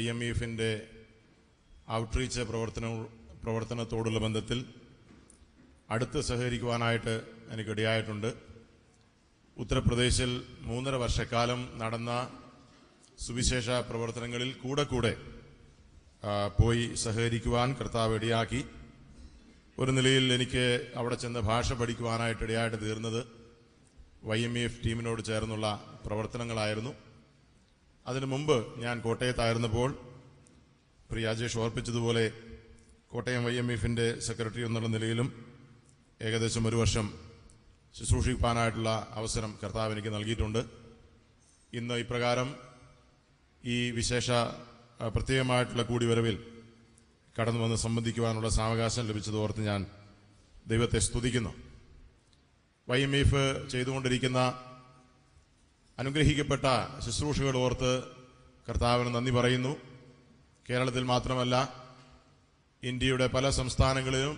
YMEFന്റെ outreach പ്രവർത്തനത്തോടുള്ള ബന്ധത്തിൽ അടുത്ത് സഹകരിക്കുവാനായിട്ട് എനിക്കിടയായിട്ടുണ്ട്. ഉത്തർപ്രദേശിൽ 3.5 വർഷക്കാലം നടന്ന സുവിശേഷ പ്രവർത്തനങ്ങളിൽ കൂടെ പോയി സഹകരിക്കുവാൻ കർത്താവ് ഇടയാക്കി. ഒരു നിലയിൽ എനിക്ക് അവിടെ ചെന്ന് ഭാഷ പഠിക്കുവാനായിട്ട് ഇടയായിട്ട് തീർന്നത് YMEF ടീമിനോട് ചേർന്നുള്ള പ്രവർത്തനങ്ങളായിരുന്നു. അതിനു മുമ്പ് ഞാൻ കോട്ടയത്തായിരുന്നപ്പോൾ രാജേഷ് ഓർപ്പിച്ചതുപോലെ കോട്ടയം YMEFന്റെ സെക്രട്ടറി എന്നുള്ള നിലയിലും ഏകദേശം 1 വർഷം ശുശ്രൂഷിക്കാനായിട്ടുള്ള അവസരം കർത്താവ് എനിക്ക് നൽകിയിട്ടുണ്ട്. ഇന്ന് ഇപ്രകാരം ഈ വിശേഷ പ്രത്യേകമായിട്ടുള്ള കൂടിവരവിൽ കടന്നു വന്ന് സംബന്ധിക്കുവാനുള്ള സാവകാശം ലഭിച്ചതോർത്ത് ഞാൻ ദൈവത്തെ സ്തുതിക്കുന്നു. YMEF ചെയ്തുകൊണ്ടിരിക്കുന്ന അനുഗ്രഹിക്കപ്പെട്ട ശുശ്രൂഷകൾ ഓർത്ത് കർത്താവിന് നന്ദി പറയുന്നു. കേരളത്തിൽ മാത്രമല്ല, ഇന്ത്യയുടെ പല സംസ്ഥാനങ്ങളിലും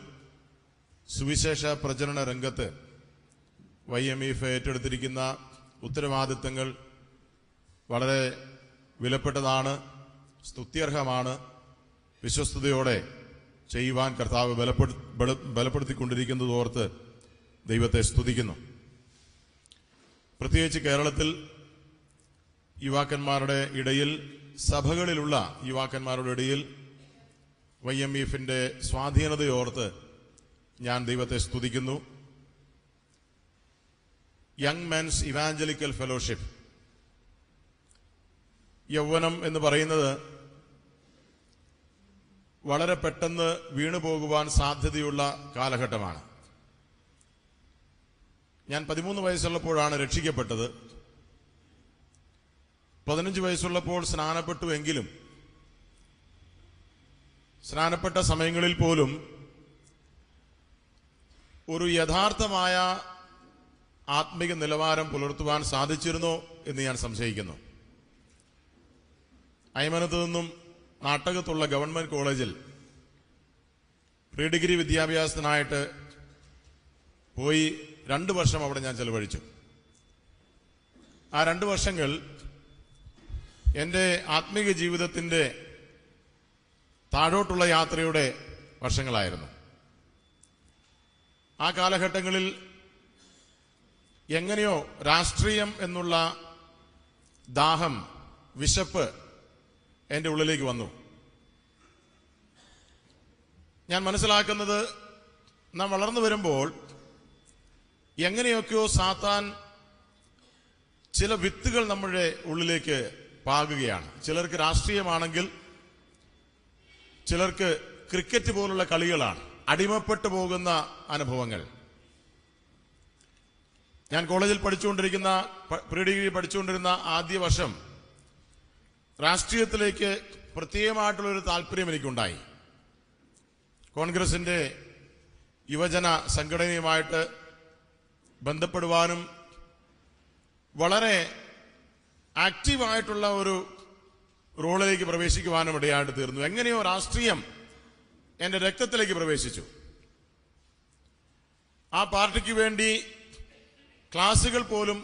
സുവിശേഷ പ്രചരണ രംഗത്ത് YMEF ഏറ്റെടുത്തിരിക്കുന്ന ഉത്തരവാദിത്തങ്ങൾ വളരെ വിലപ്പെട്ടതാണ്, സ്തുത്യർഹമാണ്. വിശ്വസ്തയോടെ ചെയ്യുവാൻ കർത്താവ് ബലപ്പെടുത്തിക്കൊണ്ടിരിക്കുന്നതോർത്ത് ദൈവത്തെ സ്തുതിക്കുന്നു. പ്രത്യേകിച്ച് കേരളത്തിൽ യുവാക്കന്മാരുടെ ഇടയിൽ, സഭകളിലുള്ള യുവാക്കന്മാരുടെ ഇടയിൽ YMEFന്റെ സ്വാധീനതയോർത്ത് ഞാൻ ദൈവത്തെ സ്തുതിക്കുന്നു. യങ് മെൻസ് ഇവാഞ്ചലിക്കൽ ഫെലോഷിപ്പ്, യൗവനം എന്ന് പറയുന്നത് വളരെ പെട്ടെന്ന് വീണുപോകുവാൻ സാധ്യതയുള്ള കാലഘട്ടമാണ്. ഞാൻ 13 വയസ്സുള്ളപ്പോഴാണ് രക്ഷിക്കപ്പെട്ടത്. 15 വയസ്സുള്ളപ്പോൾ സ്നാനപ്പെട്ടുവെങ്കിലും സ്നാനപ്പെട്ട സമയങ്ങളിൽ പോലും ഒരു യഥാർത്ഥമായ ആത്മിക നിലവാരം പുലർത്തുവാൻ സാധിച്ചിരുന്നോ എന്ന് ഞാൻ സംശയിക്കുന്നു. അയ്മനത്ത് നിന്നും നാട്ടകത്തുള്ള ഗവൺമെന്റ് കോളേജിൽ പ്രീ ഡിഗ്രി വിദ്യാഭ്യാസത്തിനായിട്ട് പോയി 2 വർഷം അവിടെ ഞാൻ ചെലവഴിച്ചു. ആ 2 വർഷങ്ങൾ എൻ്റെ ആത്മീക ജീവിതത്തിൻ്റെ താഴോട്ടുള്ള യാത്രയുടെ വർഷങ്ങളായിരുന്നു. ആ കാലഘട്ടങ്ങളിൽ എങ്ങനെയോ രാഷ്ട്രീയം എന്നുള്ള ദാഹം, വിശപ്പ് എൻ്റെ ഉള്ളിലേക്ക് വന്നു. ഞാൻ മനസ്സിലാക്കുന്നത്, നാം വളർന്നു വരുമ്പോൾ എങ്ങനെയൊക്കെയോ സാത്താൻ ചില വിത്തുകൾ നമ്മുടെ ഉള്ളിലേക്ക് പാകുകയാണ്. ചിലർക്ക് രാഷ്ട്രീയമാണെങ്കിൽ, ചിലർക്ക് ക്രിക്കറ്റ് പോലുള്ള കളികളാണ്. അടിമപ്പെട്ടു പോകുന്ന അനുഭവങ്ങൾ. ഞാൻ കോളേജിൽ പഠിച്ചുകൊണ്ടിരിക്കുന്ന, പ്രീ ഡിഗ്രി പഠിച്ചുകൊണ്ടിരുന്ന ആദ്യ വർഷം രാഷ്ട്രീയത്തിലേക്ക് പ്രത്യേകമായിട്ടുള്ളൊരു താല്പര്യം എനിക്കുണ്ടായി. കോൺഗ്രസിന്റെ യുവജന സംഘടനയുമായിട്ട് ബന്ധപ്പെടുവാനും വളരെ ആക്റ്റീവായിട്ടുള്ള ഒരു റോളിലേക്ക് പ്രവേശിക്കുവാനും ഇടയായിട്ട് തീർന്നു. എങ്ങനെയോ രാഷ്ട്രീയം എൻ്റെ രക്തത്തിലേക്ക് പ്രവേശിച്ചു. ആ പാർട്ടിക്ക് വേണ്ടി ക്ലാസുകൾ പോലും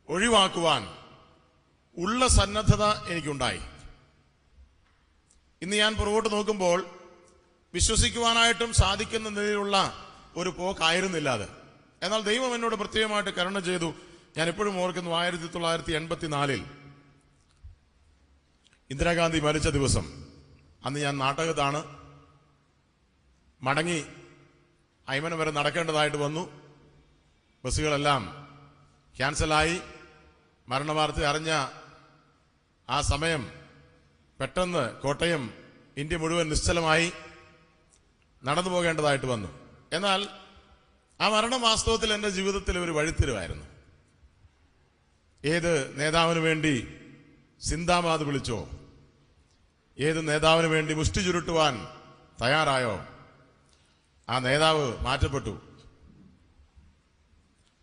ഒഴിവാക്കുവാൻ ഉള്ള സന്നദ്ധത എനിക്കുണ്ടായി. ഇന്ന് ഞാൻ പുറകോട്ട് നോക്കുമ്പോൾ വിശ്വസിക്കുവാനായിട്ടും സാധിക്കുന്ന നിലയിലുള്ള ഒരു പോക്കായിരുന്നില്ല അത്. എന്നാൽ ദൈവം എന്നോട് പ്രത്യേകമായിട്ട് കരുണ ചെയ്തു. ഞാൻ എപ്പോഴും ഓർക്കുന്നു, 1984 ഇന്ദിരാഗാന്ധി മരിച്ച ദിവസം. അന്ന് ഞാൻ നാട്ടകത്താണ്. മടങ്ങി അയ്മനം വരെ നടക്കേണ്ടതായിട്ട് വന്നു. ബസ്സുകളെല്ലാം ക്യാൻസലായി. മരണവാർത്ത അറിഞ്ഞ ആ സമയം പെട്ടെന്ന് കോട്ടയം, ഇന്ത്യ മുഴുവൻ നിശ്ചലമായി. നടന്നു പോകേണ്ടതായിട്ട് വന്നു. എന്നാൽ ആ മരണം വാസ്തവത്തിൽ എൻ്റെ ജീവിതത്തിൽ ഒരു വഴിത്തിരിവായിരുന്നു. ഏത് നേതാവിന് വേണ്ടി സിന്ദാബാദ് വിളിച്ചോ, ഏത് നേതാവിന് വേണ്ടി മുഷ്ടി ചുരുട്ടുവാൻ തയ്യാറായോ, ആ നേതാവ് മാറ്റപ്പെട്ടു.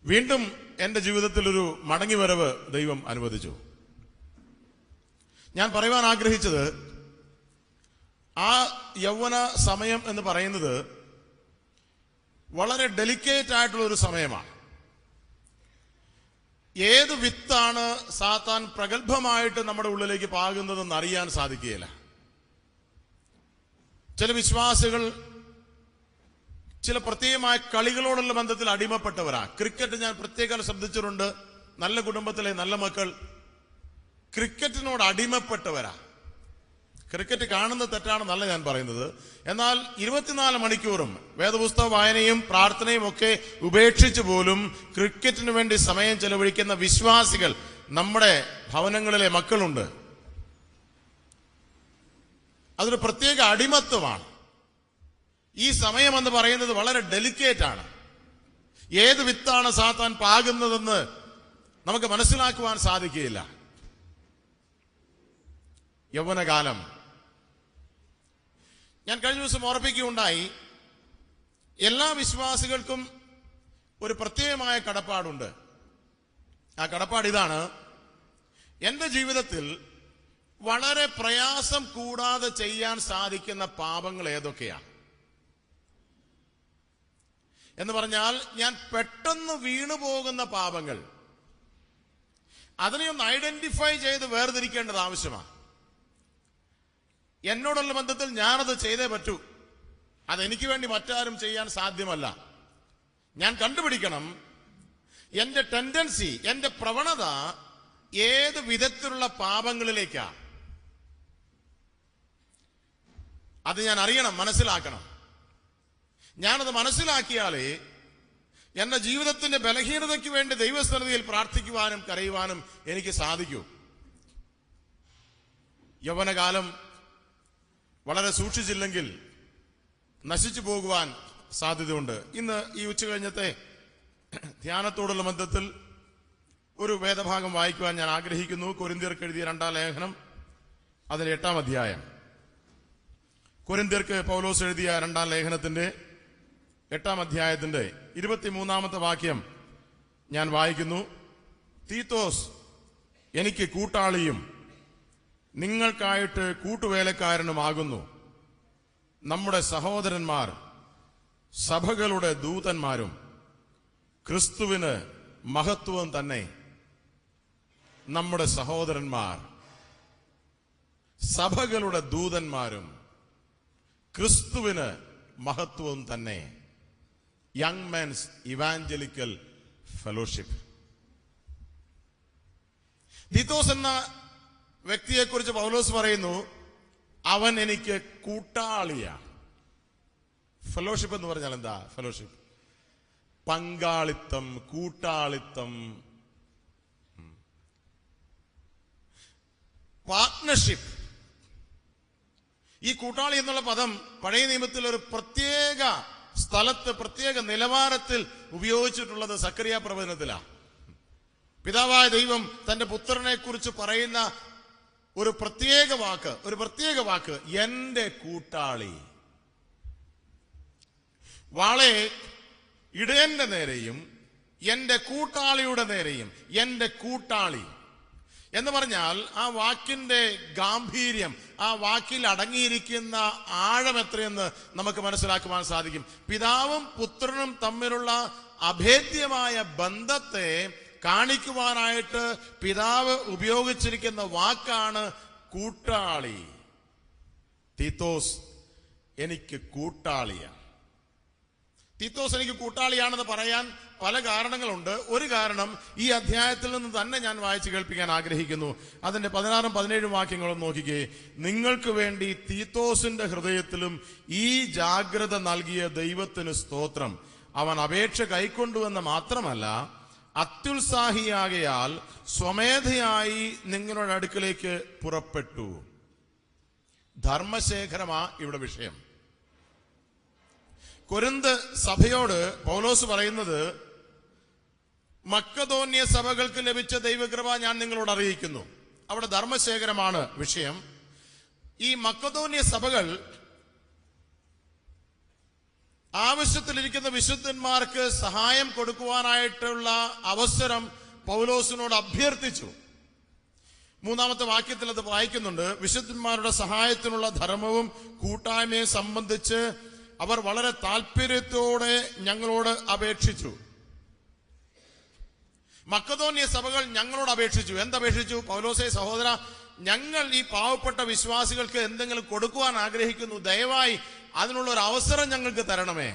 വീണ്ടും എൻ്റെ ജീവിതത്തിൽ ഒരു മടങ്ങിവരവ് ദൈവം അനുവദിച്ചു. ഞാൻ പറയുവാൻ ആഗ്രഹിച്ചത്, ആ യൗവന സമയം എന്ന് പറയുന്നത് വളരെ ഡെലിക്കേറ്റ് ആയിട്ടുള്ള ഒരു സമയമാണ്. ഏത് വിത്താണ് സാത്താൻ പ്രഗത്ഭമായിട്ട് നമ്മുടെ ഉള്ളിലേക്ക് പാകുന്നതെന്ന് അറിയാൻ സാധിക്കുകയില്ല. ചില വിശ്വാസികൾ ചില പ്രത്യേകമായ കളികളോടുള്ള ബന്ധത്തിൽ അടിമപ്പെട്ടവരാ. ക്രിക്കറ്റ് ഞാൻ പ്രത്യേകം ശ്രദ്ധിച്ചിട്ടുണ്ട്. നല്ല കുടുംബത്തിലെ നല്ല മക്കൾ ക്രിക്കറ്റിനോട് അടിമപ്പെട്ടവരാ. ക്രിക്കറ്റ് കാണുന്നത് തെറ്റാണെന്നല്ല ഞാൻ പറയുന്നത്. എന്നാൽ 24 മണിക്കൂറും വേദപുസ്തക വായനയും പ്രാർത്ഥനയും ഒക്കെ ഉപേക്ഷിച്ച് പോലും ക്രിക്കറ്റിന് വേണ്ടി സമയം ചെലവഴിക്കുന്ന വിശ്വാസികൾ നമ്മുടെ ഭവനങ്ങളിലെ മക്കളുണ്ട്. അതൊരു പ്രത്യേക അടിമത്വമാണ്. ഈ സമയം എന്ന് പറയുന്നത് വളരെ ഡെലിക്കേറ്റ് ആണ്. ഏത് വിത്താണ് സാത്താൻ പാകുന്നതെന്ന് നമുക്ക് മനസ്സിലാക്കുവാൻ സാധിക്കുകയില്ല. യൗവനകാലം ഞാൻ കഴിഞ്ഞ ദിവസം ഓർപ്പിക്കുകയുണ്ടായി. എല്ലാ വിശ്വാസികൾക്കും ഒരു പ്രത്യേകമായ കടപ്പാടുണ്ട്. ആ കടപ്പാട് ഇതാണ്: എന്റെ ജീവിതത്തിൽ വളരെ പ്രയാസം കൂടാതെ ചെയ്യാൻ സാധിക്കുന്ന പാപങ്ങൾ ഏതൊക്കെയാണ് എന്ന് പറഞ്ഞാൽ, ഞാൻ പെട്ടെന്ന് വീണുപോകുന്ന പാപങ്ങൾ, അതിനെ ഒന്ന് ഐഡന്റിഫൈ ചെയ്ത് വേർതിരിക്കേണ്ടത് ആവശ്യമാണ്. എന്നോടുള്ള ബന്ധത്തിൽ ഞാനത് ചെയ്തേ പറ്റൂ. അതെനിക്ക് വേണ്ടി മറ്റാരും ചെയ്യാൻ സാധ്യമല്ല. ഞാൻ കണ്ടുപിടിക്കണം എന്റെ ടെൻഡൻസി, എന്റെ പ്രവണത ഏത് വിധത്തിലുള്ള പാപങ്ങളിലേക്കാ. അത് ഞാൻ അറിയണം, മനസ്സിലാക്കണം. ഞാനത് മനസ്സിലാക്കിയാലേ എന്റെ ജീവിതത്തിന്റെ ബലഹീനതയ്ക്ക് വേണ്ടി ദൈവസന്നിധിയിൽ പ്രാർത്ഥിക്കുവാനും കരയുവാനും എനിക്ക് സാധിക്കൂ. യൗവനകാലം വളരെ സൂക്ഷിച്ചില്ലെങ്കിൽ നശിച്ചു പോകുവാൻ സാധ്യതയുണ്ട്. ഇന്ന് ഈ ഉച്ച കഴിഞ്ഞത്തെ ധ്യാനത്തോടുള്ള ബന്ധത്തിൽ ഒരു വേദഭാഗം വായിക്കുവാൻ ഞാൻ ആഗ്രഹിക്കുന്നു. കൊരിന്ത്യർക്ക് എഴുതിയ 2-ാം ലേഖനം, അതിന്റെ 8-ാം അധ്യായം. കൊരിന്ത്യർക്ക് പൗലോസ് എഴുതിയ 2-ാം ലേഖനത്തിന്റെ 8-ാം അധ്യായത്തിന്റെ 23-ാമത്തെ വാക്യം ഞാൻ വായിക്കുന്നു. തീത്തോസ് എനിക്ക് കൂട്ടാളിയും നിങ്ങൾക്കായിട്ട് കൂട്ടുവേലക്കാരനുമാകുന്നു. നമ്മുടെ സഹോദരന്മാർ സഭകളുടെ ദൂതന്മാരും ക്രിസ്തുവിന് മഹത്വം തന്നെ. നമ്മുടെ സഹോദരന്മാർ സഭകളുടെ ദൂതന്മാരും ക്രിസ്തുവിന് മഹത്വം തന്നെ. Young men's evangelical fellowship. Titus എന്ന വ്യക്തിയെക്കുറിച്ച് പൗലോസ് പറയുന്നു, അവൻ എനിക്ക് കൂട്ടാളിയാണ്. ഫെലോഷിപ്പ് എന്ന് പറഞ്ഞാൽ എന്താ? ഫെലോഷിപ്പ് പങ്കാളിത്തം, കൂട്ടാളിത്തം, പാർട്ട്ണർഷിപ്പ്. ഈ കൂട്ടാളി എന്നുള്ള പദം പഴയ നിയമത്തിൽ ഒരു പ്രത്യേക സ്ഥലത്ത്, പ്രത്യേക നിലവാരത്തിൽ ഉപയോഗിച്ചിട്ടുള്ളത് സക്കറിയ പ്രവചനത്തിലാണ്. പിതാവായ ദൈവം തന്റെ പുത്രനെ കുറിച്ച് പറയുന്ന ഒരു പ്രത്യേക വാക്ക്, എന്റെ കൂട്ടാളി. വാളെ ഇടയന്റെ നേരെയും എന്റെ കൂട്ടാളിയുടെ നേരെയും. എന്റെ കൂട്ടാളി എന്ന് പറഞ്ഞാൽ ആ വാക്കിന്റെ ഗാംഭീര്യം, ആ വാക്കിൽ അടങ്ങിയിരിക്കുന്ന ആഴം എത്രയെന്ന് നമുക്ക് മനസ്സിലാക്കുവാൻ സാധിക്കും. പിതാവും പുത്രനും തമ്മിലുള്ള അഭേദ്യമായ ബന്ധത്തെ കാണിക്കുവാനായിട്ട് പിതാവ് ഉപയോഗിച്ചിരിക്കുന്ന വാക്കാണ് കൂട്ടാളി. തീത്തോസ് എനിക്ക് കൂട്ടാളിയാണ്. തീത്തോസ് എനിക്ക് കൂട്ടാളിയാണെന്ന് പറയാൻ പല കാരണങ്ങളുണ്ട്. ഒരു കാരണം ഈ അധ്യായത്തിൽ നിന്ന് തന്നെ ഞാൻ വായിച്ചു കേൾപ്പിക്കാൻ ആഗ്രഹിക്കുന്നു. അതിന്റെ 16ഉം 17ഉം വാക്യങ്ങളും നോക്കിക്കേ. നിങ്ങൾക്ക് വേണ്ടി തീത്തോസിന്റെ ഹൃദയത്തിലും ഈ ജാഗ്രത നൽകിയ ദൈവത്തിന് സ്തോത്രം. അവൻ അപേക്ഷ കൈക്കൊണ്ടുവെന്ന് മാത്രമല്ല, അത്യുത്സാഹിയാകയാൽ സ്വമേധയായി നിങ്ങളുടെ അടുക്കലേക്ക് പുറപ്പെട്ടു. ധർമ്മശേഖരമാ ഇവിടെ വിഷയം. കൊരിന്ത് സഭയോട് പൗലോസ് പറയുന്നത്, മക്കദോന്യ സഭകൾക്ക് ലഭിച്ച ദൈവകൃപ ഞാൻ നിങ്ങളോട് അറിയിക്കുന്നു. അവിടെ ധർമ്മശേഖരമാണ് വിഷയം. ഈ മക്കദോന്യ സഭകൾ ആവശ്യത്തിലിരിക്കുന്ന വിശുദ്ധന്മാർക്ക് സഹായം കൊടുക്കുവാനായിട്ടുള്ള അവസരം പൗലോസിനോട് അഭ്യർത്ഥിച്ചു. 3-ാമത്തെ വാക്യത്തിൽ അത് വായിക്കുന്നുണ്ട്. വിശുദ്ധന്മാരുടെ സഹായത്തിനുള്ള ധർമ്മവും കൂട്ടായ്മയും സംബന്ധിച്ച് അവർ വളരെ താല്പര്യത്തോടെ ഞങ്ങളോട് അപേക്ഷിച്ചു. മക്കതോന്യ സഭകൾ ഞങ്ങളോട് അപേക്ഷിച്ചു. എന്തപേക്ഷിച്ചു? പൗലോസേ സഹോദര, ഞങ്ങൾ ഈ പാവപ്പെട്ട വിശ്വാസികൾക്ക് എന്തെങ്കിലും കൊടുക്കുവാൻ ആഗ്രഹിക്കുന്നു, ദയവായി അതിനുള്ള ഒരു അവസരം ഞങ്ങൾക്ക് തരണമേ.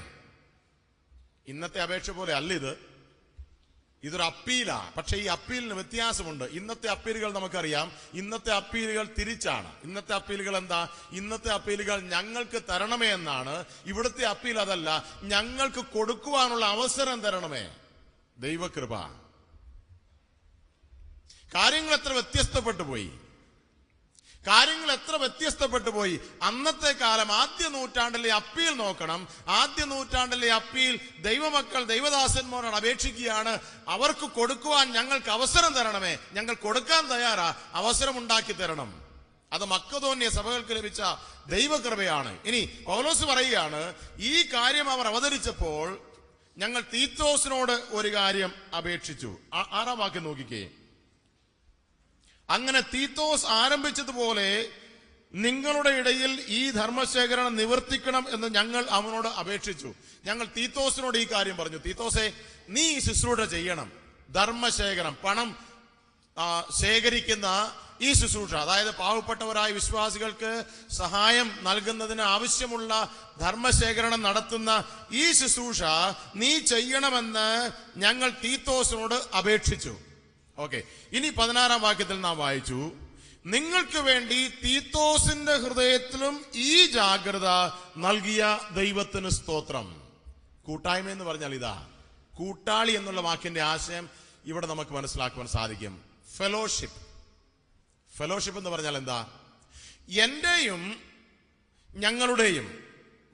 ഇന്നത്തെ അപേക്ഷ പോലെ അല്ല ഇത്. ഇതൊരു അപ്പീലാ. പക്ഷെ ഈ അപ്പീലിന് വ്യത്യാസമുണ്ട്. ഇന്നത്തെ അപ്പീലുകൾ നമുക്കറിയാം. ഇന്നത്തെ അപ്പീലുകൾ തിരിച്ചാണ്. ഇന്നത്തെ അപ്പീലുകൾ എന്താ? ഇന്നത്തെ അപ്പീലുകൾ ഞങ്ങൾക്ക് തരണമേ എന്നാണ്. ഇവിടുത്തെ അപ്പീൽ അതല്ല, ഞങ്ങൾക്ക് കൊടുക്കുവാനുള്ള അവസരം തരണമേ. ദൈവകൃപ. കാര്യങ്ങൾ എത്ര വ്യത്യസ്തപ്പെട്ടു പോയി. അന്നത്തെ കാലം, ആദ്യ നൂറ്റാണ്ടിലെ അപ്പീൽ നോക്കണം. ആദ്യ നൂറ്റാണ്ടിലെ അപ്പീൽ ദൈവമക്കൾ ദൈവദാസന്മാരോട് അപേക്ഷിക്കുകയാണ്, അവർക്ക് കൊടുക്കുവാൻ ഞങ്ങൾക്ക് അവസരം തരണമേ. ഞങ്ങൾ കൊടുക്കാൻ തയ്യാറാ, അവസരം ഉണ്ടാക്കി തരണം. അത് മക്കതോന്യ സഭകൾക്ക് ലഭിച്ച ദൈവകൃപയാണ്. ഇനി പൗലോസ് പറയുകയാണ്, ഈ കാര്യം അവർ അവതരിച്ചപ്പോൾ ഞങ്ങൾ തീത്തോസിനോട് ഒരു കാര്യം അപേക്ഷിച്ചു. 6-ാം വാക്യം നോക്കിക്കേ. അങ്ങനെ തീത്തോസ് ആരംഭിച്ചതുപോലെ നിങ്ങളുടെ ഇടയിൽ ഈ ധർമ്മശേഖരണം നിവർത്തിക്കണം എന്ന് ഞങ്ങൾ അവനോട് അപേക്ഷിച്ചു. ഞങ്ങൾ തീത്തോസിനോട് ഈ കാര്യം പറഞ്ഞു. തീത്തോസേ, നീ ഈ ശുശ്രൂഷ ചെയ്യണം. ധർമ്മശേഖരം, പണം ശേഖരിക്കുന്ന ഈ ശുശ്രൂഷ, അതായത് പാവപ്പെട്ടവരായ വിശ്വാസികൾക്ക് സഹായം നൽകുന്നതിന് ആവശ്യമുള്ള ധർമ്മശേഖരണം നടത്തുന്ന ഈ ശുശ്രൂഷ നീ ചെയ്യണമെന്ന് ഞങ്ങൾ തീത്തോസിനോട് അപേക്ഷിച്ചു. ഓക്കെ, ഇനി 16-ാം വാക്യത്തിൽ നാം വായിച്ചു, നിങ്ങൾക്ക് വേണ്ടി തീത്തോസിന്റെ ഹൃദയത്തിലും ഈ ജാഗ്രത നൽകിയ ദൈവത്തിന് സ്തോത്രം. കൂട്ടായ്മ എന്ന് പറഞ്ഞാൽ ഇതാ. കൂട്ടാളി എന്നുള്ള വാക്കിന്റെ ആശയം ഇവിടെ നമുക്ക് മനസ്സിലാക്കുവാൻ സാധിക്കും. ഫെലോഷിപ്പ്. ഫെലോഷിപ്പ് എന്ന് പറഞ്ഞാൽ എന്താ? എന്റെയും ഞങ്ങളുടെയും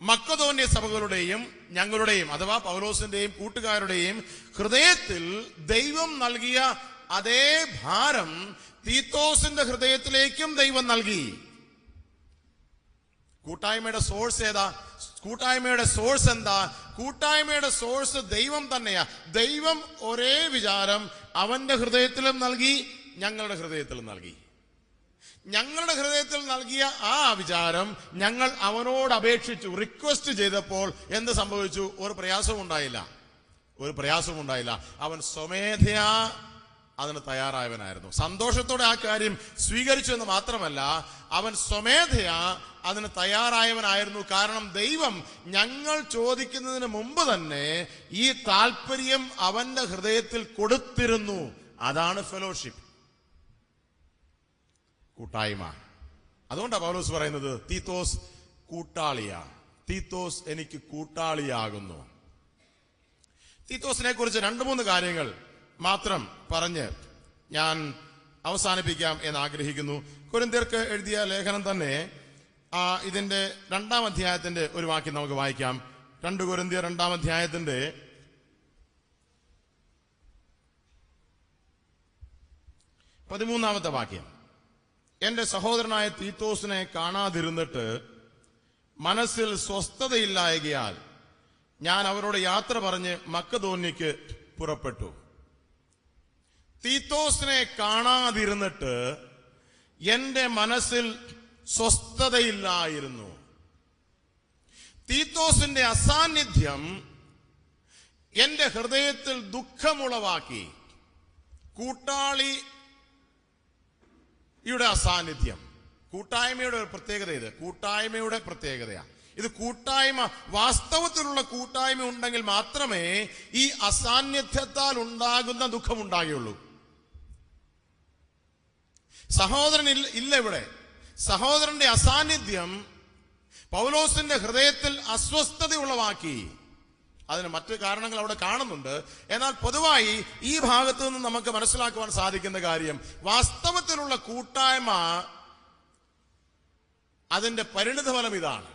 മക്കതോന്യ സഭകളുടെയും ഞങ്ങളുടെയും അഥവാ പൗലോസിന്റെയും കൂട്ടുകാരുടെയും ഹൃദയത്തിൽ ദൈവം നൽകിയ അതേ ഭാരം തീത്തോസിന്റെ ഹൃദയത്തിലേക്കും ദൈവം നൽകി. കൂട്ടായ്മയുടെ സോഴ്സ് ഏതാ? കൂട്ടായ്മയുടെ സോഴ്സ് എന്താ? കൂട്ടായ്മയുടെ സോഴ്സ് ദൈവം തന്നെയാ. ദൈവം ഒരേ വിചാരം അവന്റെ ഹൃദയത്തിലും നൽകി, ഞങ്ങളുടെ ഹൃദയത്തിലും നൽകി. ഞങ്ങളുടെ ഹൃദയത്തിൽ നൽകിയ ആ വിചാരം ഞങ്ങൾ അവനോട് അപേക്ഷിച്ചു, റിക്വസ്റ്റ് ചെയ്തപ്പോൾ എന്ത് സംഭവിച്ചു? ഒരു പ്രയാസവും ഉണ്ടായില്ല. അവൻ സ്വമേധയാ അതിന് തയ്യാറായവനായിരുന്നു. സന്തോഷത്തോടെ ആ കാര്യം സ്വീകരിച്ചു എന്ന് മാത്രമല്ല, അവൻ സ്വമേധയാ അതിന് തയ്യാറായവനായിരുന്നു. കാരണം ദൈവം ഞങ്ങൾ ചോദിക്കുന്നതിന് മുമ്പ് തന്നെ ഈ താല്പര്യം അവന്റെ ഹൃദയത്തിൽ കൊടുത്തിരുന്നു. അതാണ് ഫെലോഷിപ്പ്, കൂട്ടായ്മ. അതുകൊണ്ടാണ് പൗലോസ് പറയുന്നത് തീത്തോസ് കൂട്ടാളിയാ. തീത്തോസ് എനിക്ക് കൂട്ടാളിയാകുന്നു. തീത്തോസിനെ കുറിച്ച് 2-3 കാര്യങ്ങൾ മാത്രം പറഞ്ഞ് ഞാൻ അവസാനിപ്പിക്കാം എന്ന് ആഗ്രഹിക്കുന്നു. കൊരിന്ത്യർക്ക് എഴുതിയ ലേഖനം തന്നെ ഇതിന്റെ 2-ാം അധ്യായത്തിന്റെ ഒരു വാക്യം നമുക്ക് വായിക്കാം. 2 കൊരിന്ത്യർ 2-ാം അധ്യായത്തിന്റെ 13-ാമത്തെ വാക്യം. എന്റെ സഹോദരനായ തീത്തോസിനെ കാണാതിരുന്നിട്ട് മനസ്സിൽ സ്വസ്ഥതയില്ലായകയാൽ ഞാൻ അവരോട് യാത്ര പറഞ്ഞ് മക്കതോന്യക്ക് പുറപ്പെട്ടു. തീത്തോസിനെ കാണാതിരുന്നിട്ട് എന്റെ മനസ്സിൽ സ്വസ്ഥതയില്ലായിരുന്നു. തീത്തോസിന്റെ അസാന്നിധ്യം എന്റെ ഹൃദയത്തിൽ ദുഃഖമുളവാക്കി. കൂട്ടാളിയുടെ അസാന്നിധ്യം, കൂട്ടായ്മയുടെ ഒരു പ്രത്യേകത. കൂട്ടായ്മയുടെ പ്രത്യേകതയാണ് ഇത്. കൂട്ടായ്മ, വാസ്തവത്തിലുള്ള കൂട്ടായ്മ ഉണ്ടെങ്കിൽ മാത്രമേ ഈ അസാന്നിധ്യത്താൽ ഉണ്ടാകുന്ന ദുഃഖമുണ്ടാകുകയുള്ളൂ. സഹോദരൻ ഇല്ല ഇവിടെ. സഹോദരന്റെ അസാന്നിധ്യം പൗലോസിന്റെ ഹൃദയത്തിൽ അസ്വസ്ഥത ഉളവാക്കി. അതിന് മറ്റു കാരണങ്ങൾ അവിടെ കാണുന്നുണ്ട്. എന്നാൽ പൊതുവായി ഈ ഭാഗത്ത് നിന്ന് നമുക്ക് മനസ്സിലാക്കുവാൻ സാധിക്കുന്ന കാര്യം, വാസ്തവത്തിലുള്ള കൂട്ടായ്മ അതിന്റെ പരിണിതഫലം ഇതാണ്.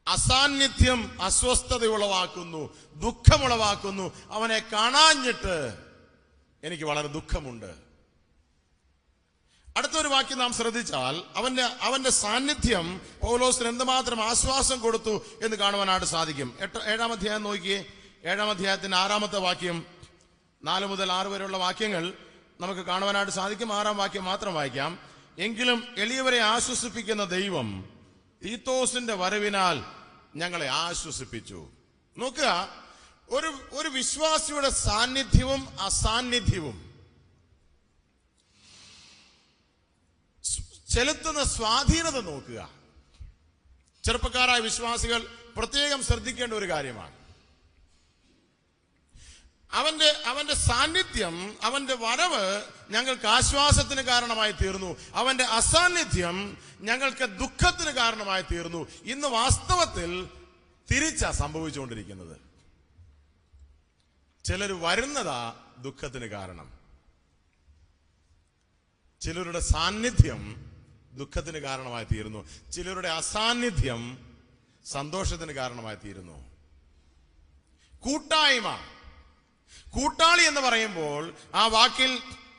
അസാന്നിധ്യം അസ്വസ്ഥത ഉളവാക്കുന്നു, ദുഃഖമുളവാക്കുന്നു. അവനെ കാണാഞ്ഞിട്ട് എനിക്ക് വളരെ ദുഃഖമുണ്ട്. അടുത്തൊരു വാക്യം നാം ശ്രദ്ധിച്ചാൽ അവന്റെ സാന്നിധ്യം പൗലോസിന് എന്തുമാത്രം ആശ്വാസം കൊടുത്തു എന്ന് കാണുവാനായിട്ട് സാധിക്കും. 7-ാം അധ്യായം നോക്കിയേ. 7-ാം അധ്യായത്തിന്റെ 6-ാമത്തെ വാക്യം, 4 മുതൽ 6 വരെയുള്ള വാക്യങ്ങൾ നമുക്ക് കാണുവാനായിട്ട് സാധിക്കും. 6-ാം വാക്യം മാത്രം വായിക്കാം. എങ്കിലും എളിയവരെ ആശ്വസിപ്പിക്കുന്ന ദൈവം തീത്തോസിന്റെ വരവിനാൽ ഞങ്ങളെ ആശ്വസിപ്പിച്ചു. നോക്കുക, ഒരു വിശ്വാസിയുടെ സാന്നിധ്യവും അസാന്നിധ്യവും ചെലുത്തുന്ന സ്വാധീനത നോക്കുക. ചെറുപ്പക്കാരായ വിശ്വാസികൾ പ്രത്യേകം ശ്രദ്ധിക്കേണ്ട ഒരു കാര്യമാണ്. അവന്റെ സാന്നിധ്യം, അവന്റെ വരവ് ഞങ്ങൾക്ക് ആശ്വാസത്തിന് കാരണമായി തീർന്നു. അവന്റെ അസാന്നിധ്യം ഞങ്ങൾക്ക് ദുഃഖത്തിന് കാരണമായി തീർന്നു. ഇന്ന് വാസ്തവത്തിൽ തിരിച്ചാ സംഭവിച്ചുകൊണ്ടിരിക്കുന്നത്. ചിലർ വരുന്നതാ ദുഃഖത്തിന് കാരണം, ചിലരുടെ സാന്നിധ്യം ദുഃഖത്തിന് കാരണമായി തീരുന്നു, ചിലരുടെ അസാന്നിധ്യം സന്തോഷത്തിന് കാരണമായി തീരുന്നു. കൂട്ടായ്മ, കൂട്ടാളി എന്ന് പറയുമ്പോൾ ആ വാക്കിൽ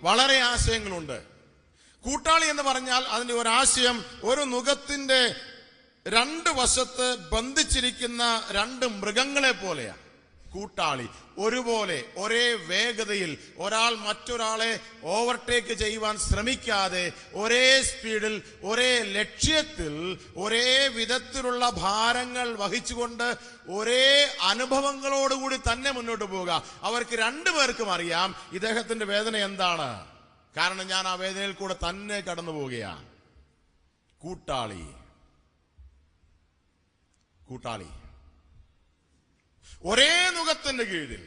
വളരെ ആശയങ്ങളുണ്ട്. കൂട്ടാളി എന്ന് പറഞ്ഞാൽ അതിന്റെ ഒരാശയം ഒരു നുകത്തിന്റെ രണ്ട് വശത്ത് ബന്ധിച്ചിരിക്കുന്ന രണ്ട് മൃഗങ്ങളെ പോലെയാണ്. കൂട്ടാളി ഒരുപോലെ ഒരേ വേഗതയിൽ ഒരാൾ മറ്റൊരാളെ ഓവർടേക്ക് ചെയ്യുവാൻ ശ്രമിക്കാതെ ഒരേ സ്പീഡിൽ ഒരേ ലക്ഷ്യത്തിൽ ഒരേ വിധത്തിലുള്ള ഭാരങ്ങൾ വഹിച്ചുകൊണ്ട് ഒരേ അനുഭവങ്ങളോടുകൂടി തന്നെ മുന്നോട്ട് പോവുക. അവർക്ക് രണ്ടുപേർക്കും അറിയാം ഇദ്ദേഹത്തിന്റെ വേദന എന്താണ്, കാരണം ഞാൻ ആ വേദനയിൽ കൂടെ തന്നെ കടന്നു പോവുകയാണ്. കൂട്ടാളി, കൂട്ടാളി ഒരേ നുകത്തിന്റെ കീഴിൽ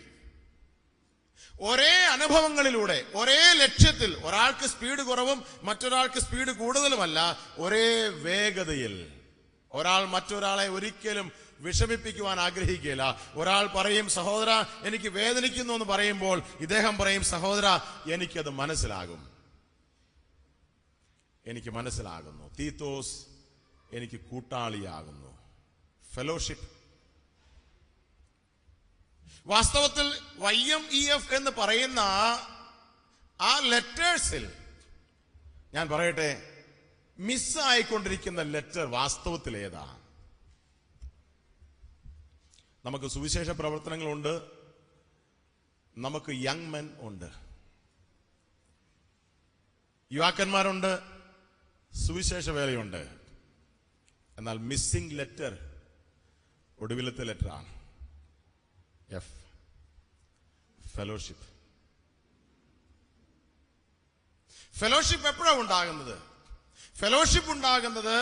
ഒരേ അനുഭവങ്ങളിലൂടെ ഒരേ ലക്ഷ്യത്തിൽ, ഒരാൾക്ക് സ്പീഡ് കുറവും മറ്റൊരാൾക്ക് സ്പീഡ് കൂടുതലുമല്ല, ഒരേ വേഗതയിൽ. ഒരാൾ മറ്റൊരാളെ ഒരിക്കലും വിഷമിപ്പിക്കുവാൻ ആഗ്രഹിക്കില്ല. ഒരാൾ പറയും സഹോദര എനിക്ക് വേദനിക്കുന്നു എന്ന് പറയുമ്പോൾ ഇദ്ദേഹം പറയും സഹോദര എനിക്കത് മനസ്സിലാകും, എനിക്ക് മനസ്സിലാകുന്നു. തീത്തോസ് എനിക്ക് കൂട്ടാളിയാകുന്നു. ഫെലോഷിപ്പ്. വാസ്തവത്തിൽ YMEF എന്ന് പറയുന്ന ആ ലെറ്റേഴ്സിൽ ഞാൻ പറയട്ടെ, മിസ്സായിക്കൊണ്ടിരിക്കുന്ന ലെറ്റർ വാസ്തവത്തിൽ ഏതാ? നമുക്ക് സുവിശേഷ പ്രവർത്തനങ്ങളുണ്ട്, നമുക്ക് യങ് മെൻ ഉണ്ട്, യുവാക്കന്മാരുണ്ട്, സുവിശേഷ വേലയുണ്ട്. എന്നാൽ മിസ്സിംഗ് ലെറ്റർ ഒടുവിലത്തെ ലെറ്ററാണ് F, ഫെലോഷിപ്പ്. ഫെലോഷിപ്പ് എപ്പോഴാണ് ഉണ്ടാകുന്നത്? ഫെലോഷിപ്പ് ഉണ്ടാകുന്നത്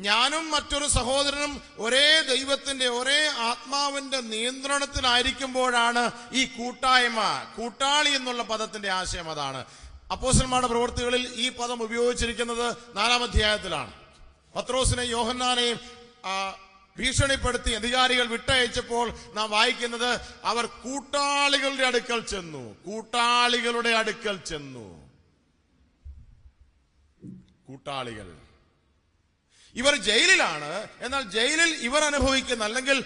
ഞാനും മറ്റൊരു സഹോദരനും ഒരേ ദൈവത്തിന്റെ ഒരേ ആത്മാവിന്റെ നിയന്ത്രണത്തിലായിരിക്കുമ്പോഴാണ് ഈ കൂട്ടായ്മ. കൂട്ടാളി എന്നുള്ള പദത്തിന്റെ ആശയം അതാണ്. അപ്പോസ്തലന്മാരുടെ പ്രവൃത്തികളിൽ ഈ പദം ഉപയോഗിച്ചിരിക്കുന്നത് 4-ാം അധ്യായത്തിലാണ്. പത്രോസിനെയും യോഹന്നാനെയും ഭീഷണിപ്പെടുത്തി അധികാരികൾ വിട്ടയച്ചപ്പോൾ നാം വായിക്കുന്നത് അവർ കൂട്ടാളികളുടെ അടുക്കൽ ചെന്നു. കൂട്ടാളികളുടെ അടുക്കൽ ചെന്നു. കൂട്ടാളികൾ. ഇവർ ജയിലിലാണ്. എന്നാൽ ജയിലിൽ ഇവർ അനുഭവിക്കുന്ന, അല്ലെങ്കിൽ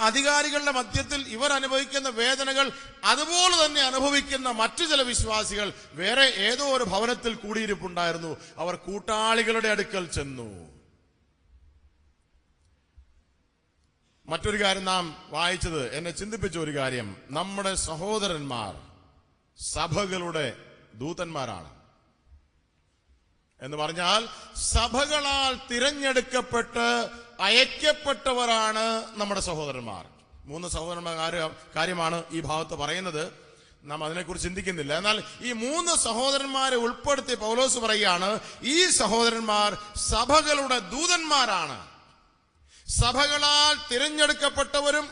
അധികാരികളുടെ മധ്യത്തിൽ ഇവർ അനുഭവിക്കുന്ന വേദനകൾ അതുപോലെ തന്നെ അനുഭവിക്കുന്ന മറ്റു ചില വിശ്വാസികൾ വേറെ ഏതോ ഒരു ഭവനത്തിൽ കൂടിയിരിപ്പുണ്ടായിരുന്നു. അവർ കൂട്ടാളികളുടെ അടുക്കൽ ചെന്നു. മറ്റൊരു കാര്യം നാം വായിച്ചത് എന്നെ ചിന്തിപ്പിച്ച ഒരു കാര്യം, നമ്മുടെ സഹോദരന്മാർ സഭകളുടെ ദൂതന്മാരാണ് എന്ന് പറഞ്ഞാൽ സഭകളാൽ തിരഞ്ഞെടുക്കപ്പെട്ട് അയക്കപ്പെട്ടവരാണ് നമ്മുടെ സഹോദരന്മാർ. 3 സഹോദരന്മാർ കാര്യമാണ് ഈ ഭാഗത്ത് പറയുന്നത്. നാം അതിനെക്കുറിച്ച് ചിന്തിക്കുന്നില്ല. എന്നാൽ ഈ 3 സഹോദരന്മാരെ ഉൾപ്പെടുത്തി പൗലോസ് പറയുകയാണ്, ഈ സഹോദരന്മാർ സഭകളുടെ ദൂതന്മാരാണ്. സഭകളാൽ തിരഞ്ഞെടുക്കപ്പെട്ടവരും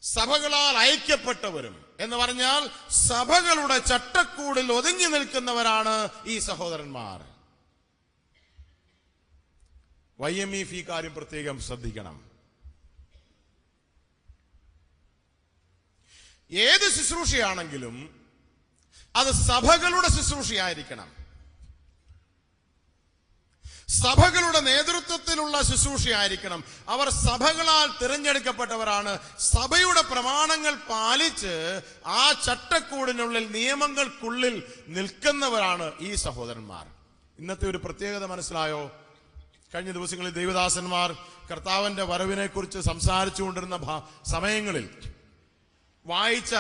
സഭകളാൽ അയക്കപ്പെട്ടവരും എന്ന് പറഞ്ഞാൽ സഭകളുടെ ചട്ടക്കൂടിൽ ഒതുങ്ങി നിൽക്കുന്നവരാണ് ഈ സഹോദരന്മാർ. YMEF ഈ കാര്യം പ്രത്യേകം ശ്രദ്ധിക്കണം. ഏത് ശുശ്രൂഷയാണെങ്കിലും അത് സഭകളുടെ ശുശ്രൂഷയായിരിക്കണം. സഭകളുടെ നേതൃത്വത്തിലുള്ള ശുശ്രൂഷയായിരിക്കണം. അവർ സഭകളാൽ തിരഞ്ഞെടുക്കപ്പെട്ടവരാണ്. സഭയുടെ പ്രമാണങ്ങൾ പാലിച്ച് ആ ചട്ടക്കൂടിനുള്ളിൽ, നിയമങ്ങൾക്കുള്ളിൽ നിൽക്കുന്നവരാണ് ഈ സഹോദരന്മാർ. ഇന്നത്തെ ഒരു പ്രത്യേകത മനസ്സിലായോ? കഴിഞ്ഞ ദിവസങ്ങളിൽ ദൈവദാസന്മാർ കർത്താവിന്റെ വരവിനെ കുറിച്ച് സംസാരിച്ചുകൊണ്ടിരുന്ന സമയങ്ങളിൽ വായിച്ച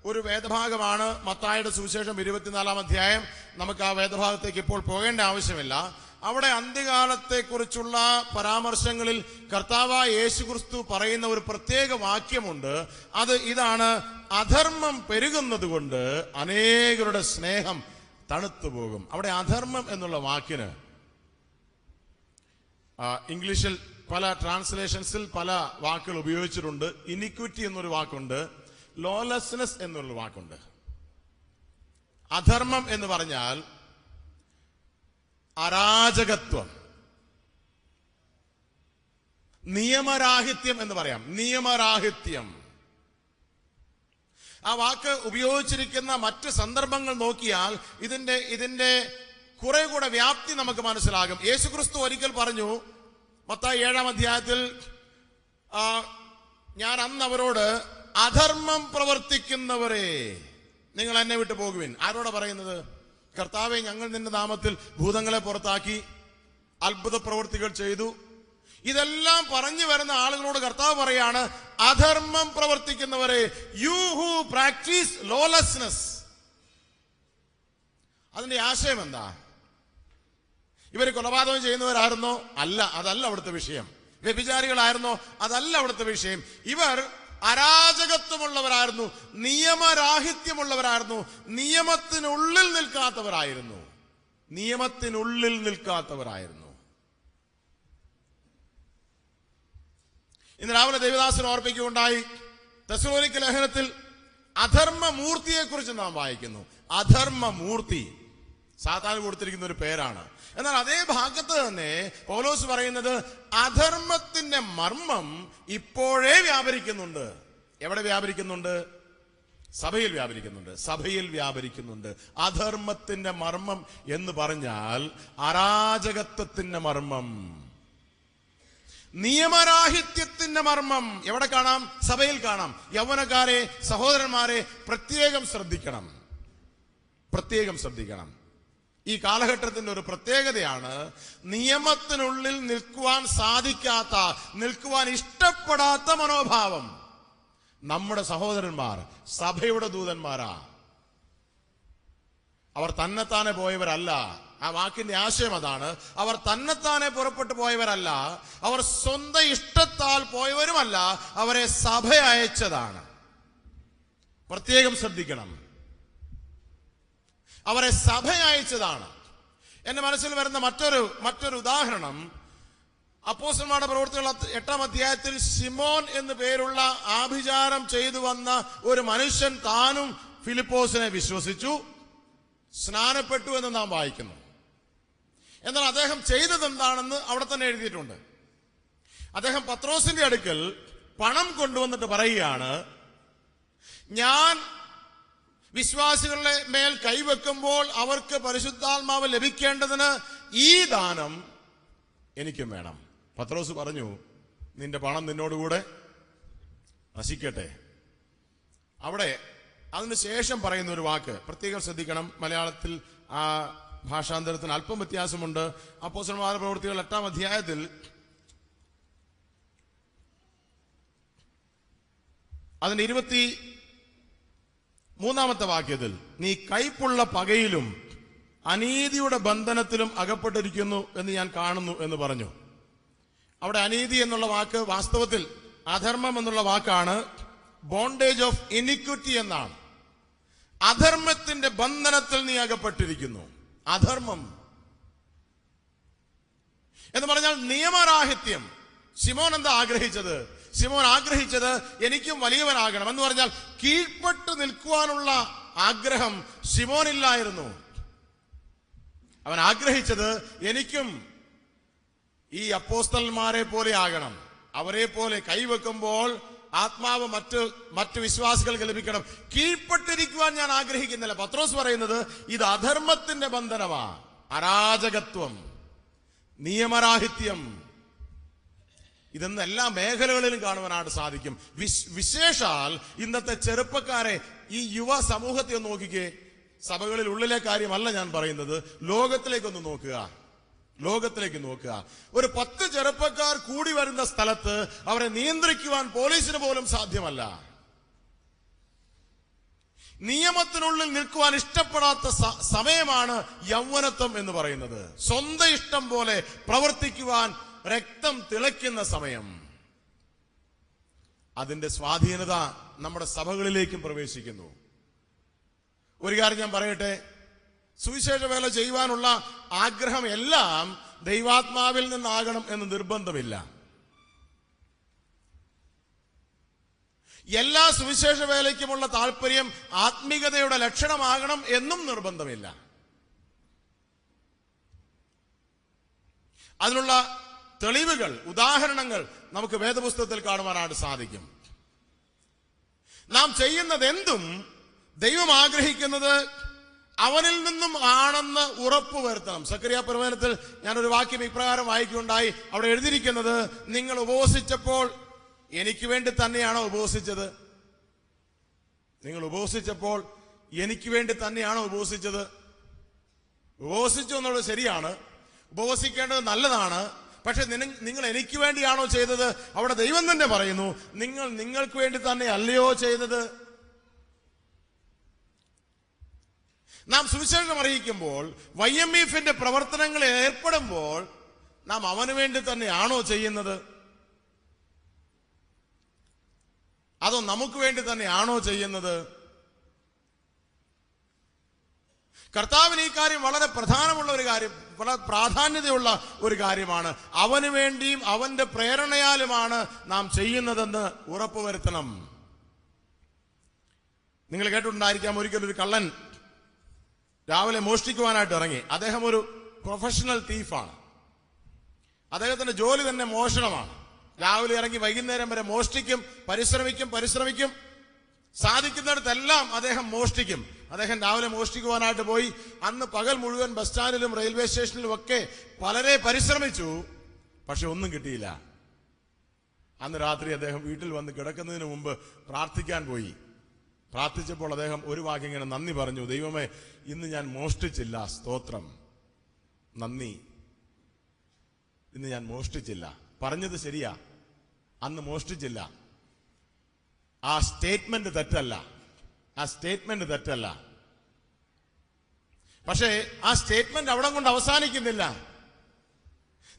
ഒരു വേദഭാഗമാണ് മത്തായിയുടെ സുവിശേഷം 24-ാം അധ്യായം. നമുക്ക് ആ വേദഭാഗത്തേക്ക് ഇപ്പോൾ പോകേണ്ട ആവശ്യമില്ല. ആ അവിടെ അന്ത്യകാലത്തെക്കുറിച്ചുള്ള പരാമർശങ്ങളിൽ കർത്താവായ യേശുക്രിസ്തു പറയുന്ന ഒരു പ്രത്യേക വാക്യമുണ്ട്. അത് ഇതാണ്: അധർമ്മം പെരുകുന്നത് കൊണ്ട് അനേകരുടെ സ്നേഹം തണുത്തു പോകും. അവിടെ അധർമ്മം എന്നുള്ള വാക്കിന് ഇംഗ്ലീഷിൽ പല ട്രാൻസ്ലേഷൻസിൽ പല വാക്കുകൾ ഉപയോഗിച്ചിട്ടുണ്ട്. ഇനിക്വിറ്റി എന്നൊരു വാക്കുണ്ട്, ലോലെസ്നെസ് എന്നുള്ള വാക്കുണ്ട്. അധർമ്മം എന്ന് പറഞ്ഞാൽ അരാജകത്വം, നിയമരാഹിത്യം എന്ന് പറയാം. നിയമരാഹിത്യം ആ വാക്ക് ഉപയോഗിച്ചിരിക്കുന്ന മറ്റ് സന്ദർഭങ്ങൾ നോക്കിയാൽ ഇതിന്റെ കുറെ കൂടെ വ്യാപ്തി നമുക്ക് മനസ്സിലാകും. യേശുക്രിസ്തു ഒരിക്കൽ പറഞ്ഞു, മത്തായി 7-ാം അധ്യായത്തിൽ, ഞാൻ അന്ന് അവരോട് അധർമ്മം പ്രവർത്തിക്കുന്നവരെ നിങ്ങൾ എന്നെ വിട്ടു പോകുവിൻ. ആരോടാ പറയുന്നത്? കർത്താവെ, ഞങ്ങൾ നിന്റെ നാമത്തിൽ ഭൂതങ്ങളെ പുറത്താക്കി, അത്ഭുത പ്രവൃത്തികൾ ചെയ്തു. ഇതെല്ലാം പറഞ്ഞു വരുന്ന ആളുകളോട് കർത്താവ് പറയാണ്, അധർമ്മം പ്രവർത്തിക്കുന്നവരെ, യു ഹു പ്രാക്ടീസ് ലോലെസ്നെസ്. അതിന്റെ ആശയം എന്താ? ഇവർ കൊലപാതകം ചെയ്യുന്നവരായിരുന്നോ? അല്ല, അതല്ല അവിടുത്തെ വിഷയം. വ്യഭിചാരികളായിരുന്നോ? അതല്ല അവിടുത്തെ വിഷയം. ഇവർ അരാജകത്വമുള്ളവരായിരുന്നു, നിയമരാഹിത്യമുള്ളവരായിരുന്നു, നിയമത്തിനുള്ളിൽ നിൽക്കാത്തവരായിരുന്നു. നിയമത്തിനുള്ളിൽ നിൽക്കാത്തവരായിരുന്നു. ഇന്ന് രാവിലെ ദേവദാസൻ ഓർപ്പിക്കുകയുണ്ടായി, തെസ്സലോനിക്ക ലേഖനത്തിൽ അധർമ്മമൂർത്തിയെ കുറിച്ച് നാം വായിക്കുന്നു. അധർമ്മമൂർത്തി സാത്താൻ കൊടുത്തിരിക്കുന്ന ഒരു പേരാണ്. എന്നാൽ അതേ ഭാഗത്ത് തന്നെ പൗലോസ് പറയുന്നത് അധർമ്മത്തിന്റെ മർമ്മം ഇപ്പോഴേ വ്യാപരിക്കുന്നുണ്ട്. എവിടെ വ്യാപരിക്കുന്നുണ്ട്? സഭയിൽ വ്യാപരിക്കുന്നുണ്ട്. സഭയിൽ വ്യാപരിക്കുന്നുണ്ട്. അധർമ്മത്തിന്റെ മർമ്മം എന്ന് പറഞ്ഞാൽ അരാജകത്വത്തിന്റെ മർമ്മം, നിയമരാഹിത്യത്തിന്റെ മർമ്മം എവിടെ കാണാം? സഭയിൽ കാണാം. യൗവനക്കാരെ, സഹോദരന്മാരെ പ്രത്യേകം ശ്രദ്ധിക്കണം, പ്രത്യേകം ശ്രദ്ധിക്കണം. ഈ കാലഘട്ടത്തിന്റെ ഒരു പ്രത്യേകതയാണ് നിയമത്തിനുള്ളിൽ നിൽക്കുവാൻ സാധിക്കാത്ത, നിൽക്കുവാൻ ഇഷ്ടപ്പെടാത്ത മനോഭാവം. നമ്മുടെ സഹോദരന്മാർ സഭയുടെ ദൂതന്മാരാ. അവർ തന്നെത്താനെ പോയവരല്ല. ആ വാക്കിന്റെ ആശയം അതാണ്. അവർ തന്നെത്താനെ പുറപ്പെട്ടു പോയവരല്ല, അവർ സ്വന്തം ഇഷ്ടത്താൽ പോയവരുമല്ല, അവരെ സഭ അയച്ചതാണ്. പ്രത്യേകം ശ്രദ്ധിക്കണം. അവരെ സഭ അയച്ചതാണ്. എന്റെ മനസ്സിൽ വരുന്ന മറ്റൊരു ഉദാഹരണം, അപ്പോസ്തലന്മാരുടെ പ്രവൃത്തികൾ 8-ാം അധ്യായത്തിൽ ശിമോൻ എന്ന് പേരുള്ള ആഭിചാരം ചെയ്തു വന്ന ഒരു മനുഷ്യൻ താനും ഫിലിപ്പോസിനെ വിശ്വസിച്ചു, സ്നാനപ്പെട്ടു എന്ന് നാം വായിക്കുന്നു. എന്നാൽ അദ്ദേഹം ചെയ്തത് എന്താണെന്ന് അവിടെ തന്നെ എഴുതിയിട്ടുണ്ട്. അദ്ദേഹം പത്രോസിന്റെ അടുക്കൽ പണം കൊണ്ടുവന്നിട്ട് പറയുകയാണ്, ഞാൻ വിശ്വാസികളുടെ മേൽ കൈവെക്കുമ്പോൾ അവർക്ക് പരിശുദ്ധാത്മാവ് ലഭിക്കേണ്ടതിന് ഈ ദാനം എനിക്കും വേണം. പത്രോസ് പറഞ്ഞു, നിന്റെ പണം നിന്നോടുകൂടെ നശിക്കട്ടെ. അവിടെ അതിനുശേഷം പറയുന്ന ഒരു വാക്ക് പ്രത്യേകം ശ്രദ്ധിക്കണം. മലയാളത്തിൽ ആ ഭാഷാന്തരത്തിന് അല്പം വ്യത്യാസമുണ്ട്. അപ്പോസ്തലന്മാരുടെ പ്രവൃത്തികൾ 8-ാം അധ്യായത്തിൽ അതിന്റെ 23-ാമത്തെ വാക്യത്തിൽ, നീ കൈപ്പുള്ള പകയിലും അനീതിയുടെ ബന്ധനത്തിലും അകപ്പെട്ടിരിക്കുന്നു എന്ന് ഞാൻ കാണുന്നു എന്ന് പറഞ്ഞു. അവിടെ അനീതി എന്നുള്ള വാക്ക് വാസ്തവത്തിൽ അധർമ്മം എന്നുള്ള വാക്കാണ്. ബോണ്ടേജ് ഓഫ് ഇനിക്വിറ്റി എന്നാണ്. അധർമ്മത്തിന്റെ ബന്ധനത്തിൽ നീ അകപ്പെട്ടിരിക്കുന്നു. അധർമ്മം എന്ന് പറഞ്ഞാൽ നിയമരാഹിത്യം. ശിമോൻ എന്താ ആഗ്രഹിച്ചത്? ശിമോൻ ആഗ്രഹിച്ചത് എനിക്കും വലിയവനാകണം എന്ന് പറഞ്ഞാൽ കീഴ്പ്പെട്ട് നിൽക്കുവാനുള്ള ആഗ്രഹം ശിമോനില്ലായിരുന്നു. അവൻ ആഗ്രഹിച്ചത് എനിക്കും ഈ അപ്പോസ്തലന്മാരെ പോലെ ആകണം, അവരെ പോലെ കൈവെക്കുമ്പോൾ ആത്മാവ് മറ്റു വിശ്വാസികൾക്ക് ലഭിക്കണം. കീഴ്പ്പെട്ടിരിക്കുവാൻ ഞാൻ ആഗ്രഹിക്കുന്നില്ല. പത്രോസ് പറയുന്നത് ഇത് അധർമ്മത്തിന്റെ ബന്ധനമാ, അരാജകത്വം, നിയമരാഹിത്യം. ഇതെന്ന് എല്ലാ മേഖലകളിലും കാണുവാനായിട്ട് സാധിക്കും. വിശേഷാൽ ഇന്നത്തെ ചെറുപ്പക്കാരെ, ഈ യുവ സമൂഹത്തെ ഒന്ന് നോക്കിക്കേ. സഭകളിൽ ഉള്ളിലെ കാര്യമല്ല ഞാൻ പറയുന്നത്, ലോകത്തിലേക്കൊന്ന് നോക്കുക. ലോകത്തിലേക്ക് നോക്കുക. ഒരു 10 ചെറുപ്പക്കാർ കൂടി വരുന്ന സ്ഥലത്ത് അവരെ നിയന്ത്രിക്കുവാൻ പോലീസിന് പോലും സാധ്യമല്ല. നിയമത്തിനുള്ളിൽ നിൽക്കുവാൻ ഇഷ്ടപ്പെടാത്ത സമയമാണ് യൗവനത്വം എന്ന് പറയുന്നത്. സ്വന്തം ഇഷ്ടം പോലെ പ്രവർത്തിക്കുവാൻ രക്തം തിളയ്ക്കുന്ന സമയം. അതിന്റെ സ്വാധീനത നമ്മുടെ സഭകളിലേക്കും പ്രവേശിക്കുന്നു. ഒരു കാര്യം ഞാൻ പറയട്ടെ, സുവിശേഷ വേല ചെയ്യുവാനുള്ള ആഗ്രഹം എല്ലാം ദൈവാത്മാവിൽ നിന്നാകണം എന്ന് നിർബന്ധമില്ല. എല്ലാ സുവിശേഷ വേലയ്ക്കുമുള്ള താല്പര്യം ആത്മീകതയുടെ ലക്ഷണമാകണം എന്നും നിർബന്ധമില്ല. അതിനുള്ള തെളിവുകൾ, ഉദാഹരണങ്ങൾ നമുക്ക് വേദപുസ്തകത്തിൽ കാണുവാനായിട്ട് സാധിക്കും. നാം ചെയ്യുന്നതെന്തും ദൈവം ആഗ്രഹിക്കുന്നത് അവനിൽ നിന്നും ആണെന്ന് ഉറപ്പുവരുത്തണം. സക്കറിയ പ്രവചനത്തിൽ ഞാനൊരു വാക്യം ഇപ്രകാരം വായിക്കുകയുണ്ടായി. അവിടെ എഴുതിയിരിക്കുന്നത്, നിങ്ങൾ ഉപവസിച്ചപ്പോൾ എനിക്ക് വേണ്ടി തന്നെയാണോ ഉപവസിച്ചത്? നിങ്ങൾ ഉപവസിച്ചപ്പോൾ എനിക്ക് വേണ്ടി തന്നെയാണോ ഉപവസിച്ചത്? ഉപവസിച്ചു എന്നുള്ളത് ശരിയാണ്, ഉപവസിക്കേണ്ടത് നല്ലതാണ്. പക്ഷെ നിങ്ങൾ എനിക്ക് വേണ്ടിയാണോ ചെയ്തത്? അവിടെ ദൈവം തന്നെ പറയുന്നു, നിങ്ങൾ നിങ്ങൾക്ക് വേണ്ടി തന്നെ അല്ലയോ ചെയ്തത്? നാം സുവിശേഷം അറിയിക്കുമ്പോൾ, YMEFന്റെ പ്രവർത്തനങ്ങളിൽ ഏർപ്പെടുമ്പോൾ നാം അവന് വേണ്ടി തന്നെയാണോ ചെയ്യുന്നത്? അതോ നമുക്ക് വേണ്ടി തന്നെയാണോ ചെയ്യുന്നത്? കർത്താവിന് ഈ കാര്യം വളരെ പ്രധാനമുള്ള ഒരു കാര്യം, വളരെ പ്രാധാന്യതയുള്ള ഒരു കാര്യമാണ്. അവന് വേണ്ടിയും അവന്റെ പ്രേരണയാലുമാണ് നാം ചെയ്യുന്നതെന്ന് ഉറപ്പുവരുത്തണം. നിങ്ങൾ കേട്ടിട്ടുണ്ടായിരിക്കാം, ഒരിക്കലൊരു കള്ളൻ രാവിലെ മോഷ്ടിക്കുവാനായിട്ട് ഇറങ്ങി. അദ്ദേഹം ഒരു പ്രൊഫഷണൽ തീഫാണ്. അദ്ദേഹത്തിന്റെ ജോലി തന്നെ മോഷണമാണ്. രാവിലെ ഇറങ്ങി വൈകുന്നേരം വരെ മോഷ്ടിക്കും, പരിശ്രമിക്കും. സാധിക്കുന്നിടത്തെല്ലാം അദ്ദേഹം മോഷ്ടിക്കും. അദ്ദേഹം രാവിലെ മോഷ്ടിക്കുവാനായിട്ട് പോയി. അന്ന് പകൽ മുഴുവൻ ബസ് സ്റ്റാൻഡിലും റെയിൽവേ സ്റ്റേഷനിലും ഒക്കെ പലരെ പരിശ്രമിച്ചു, പക്ഷെ ഒന്നും കിട്ടിയില്ല. അന്ന് രാത്രി അദ്ദേഹം വീട്ടിൽ വന്ന് കിടക്കുന്നതിന് മുമ്പ് പ്രാർത്ഥിക്കാൻ പോയി. പ്രാർത്ഥിച്ചപ്പോൾ അദ്ദേഹം ഒരു വാക്യം ഇങ്ങനെ നന്ദി പറഞ്ഞു, ദൈവമേ, ഇന്ന് ഞാൻ മോഷ്ടിച്ചില്ല, സ്തോത്രം, നന്ദി, ഇന്ന് ഞാൻ മോഷ്ടിച്ചില്ല. പറഞ്ഞത് ശരിയാ, അന്ന് മോഷ്ടിച്ചില്ല. ആ സ്റ്റേറ്റ്മെന്റ് തെറ്റല്ല. പക്ഷേ ആ സ്റ്റേറ്റ്മെന്റ് അവിടെ കൊണ്ട് അവസാനിക്കുന്നില്ല.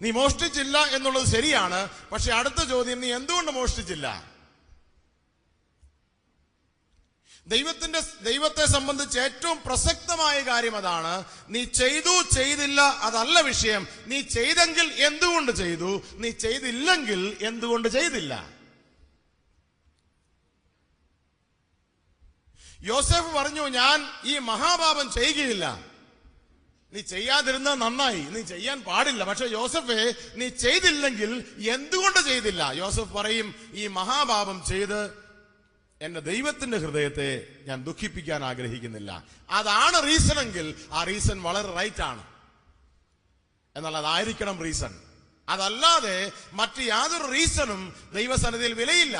നീ മോഷ്ടിച്ചില്ല എന്നുള്ളത് ശരിയാണ്, പക്ഷെ അടുത്ത ചോദ്യം, നീ എന്തുകൊണ്ട് മോഷ്ടിച്ചില്ല? ദൈവത്തെ സംബന്ധിച്ച് ഏറ്റവും പ്രസക്തമായ കാര്യം അതാണ്. നീ ചെയ്തു ചെയ്തില്ല അതല്ല വിഷയം. നീ ചെയ്തെങ്കിൽ എന്തുകൊണ്ട് ചെയ്തു, നീ ചെയ്തില്ലെങ്കിൽ എന്തുകൊണ്ട് ചെയ്തില്ല. യോസേഫ് പറഞ്ഞു, ഞാൻ ഈ മഹാപാപം ചെയ്യുകയില്ല. നീ ചെയ്യാതിരുന്നത് നന്നായി, നീ ചെയ്യാൻ പാടില്ല. പക്ഷെ യോസഫേ, നീ ചെയ്തില്ലെങ്കിൽ എന്തുകൊണ്ട് ചെയ്തില്ല? യോസഫ് പറയും, ഈ മഹാപാപം ചെയ്ത് എന്റെ ദൈവത്തിന്റെ ഹൃദയത്തെ ഞാൻ ദുഃഖിപ്പിക്കാൻ ആഗ്രഹിക്കുന്നില്ല. അതാണ് റീസൺ എങ്കിൽ ആ റീസൺ വളരെ റൈറ്റ് ആണ്. എന്നാൽ അതായിരിക്കണം റീസൺ. അതല്ലാതെ മറ്റ് യാതൊരു റീസണും ദൈവസന്നിധിയിൽ വിലയില്ല.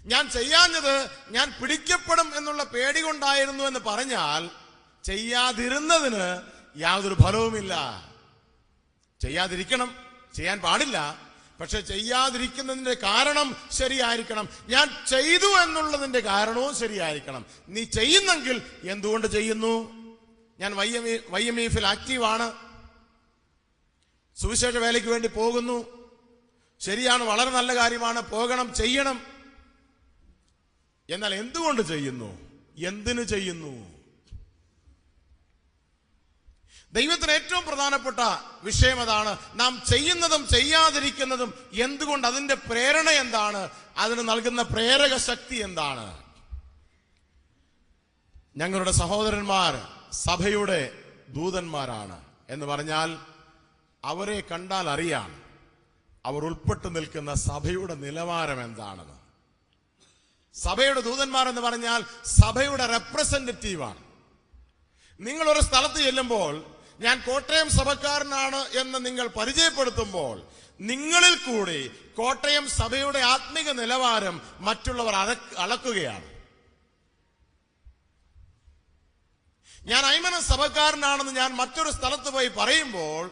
ഞാൻ ചെയ്യാഞ്ഞത് ഞാൻ പിടിക്കപ്പെടും എന്നുള്ള പേടി കൊണ്ടായിരുന്നു എന്ന് പറഞ്ഞാൽ ചെയ്യാതിരുന്നതിന് യാതൊരു ഫലവുമില്ല. ചെയ്യാതിരിക്കണം, ചെയ്യാൻ പാടില്ല. പക്ഷെ ചെയ്യാതിരിക്കുന്നതിന്റെ കാരണം ശരിയായിരിക്കണം. ഞാൻ ചെയ്തു എന്നുള്ളതിന്റെ കാരണവും ശരിയായിരിക്കണം. നീ ചെയ്യുന്നെങ്കിൽ എന്തുകൊണ്ട് ചെയ്യുന്നു? ഞാൻ YMEFൽ ആക്റ്റീവാണ്, സുവിശേഷ വേലയ്ക്ക് വേണ്ടി പോകുന്നു, ശരിയാണ്, വളരെ നല്ല കാര്യമാണ്, പോകണം, ചെയ്യണം. എന്നാൽ എന്തുകൊണ്ട് ചെയ്യുന്നു? എന്തിനു ചെയ്യുന്നു? ദൈവത്തിന് ഏറ്റവും പ്രധാനപ്പെട്ട വിഷയം അതാണ്. നാം ചെയ്യുന്നതും ചെയ്യാതിരിക്കുന്നതും എന്തുകൊണ്ട്, അതിന്റെ പ്രേരണ എന്താണ്, അതിന് നൽകുന്ന പ്രേരക ശക്തി എന്താണ്? ഞങ്ങളുടെ സഹോദരന്മാർ സഭയുടെ ദൂതന്മാരാണ് എന്ന് പറഞ്ഞാൽ അവരെ കണ്ടാൽ അറിയാം അവർ ഉൾപ്പെട്ടു നിൽക്കുന്ന സഭയുടെ നിലവാരം എന്താണെന്ന്. സഭയുടെ ദൂതന്മാർ എന്ന് പറഞ്ഞാൽ സഭയുടെ റെപ്രസെന്റേറ്റീവാണ്. നിങ്ങളൊരു സ്ഥലത്ത് ചെല്ലുമ്പോൾ ഞാൻ കോട്ടയം സഭക്കാരനാണ് എന്ന് നിങ്ങൾ പരിചയപ്പെടുത്തുമ്പോൾ നിങ്ങളിൽ കൂടി കോട്ടയം സഭയുടെ ആത്മിക നിലവാരം മറ്റുള്ളവർ അളക്കുകയാണ്. ഞാൻ അയ്മന സഭക്കാരനാണെന്ന് ഞാൻ മറ്റൊരു സ്ഥലത്ത് പോയി പറയുമ്പോൾ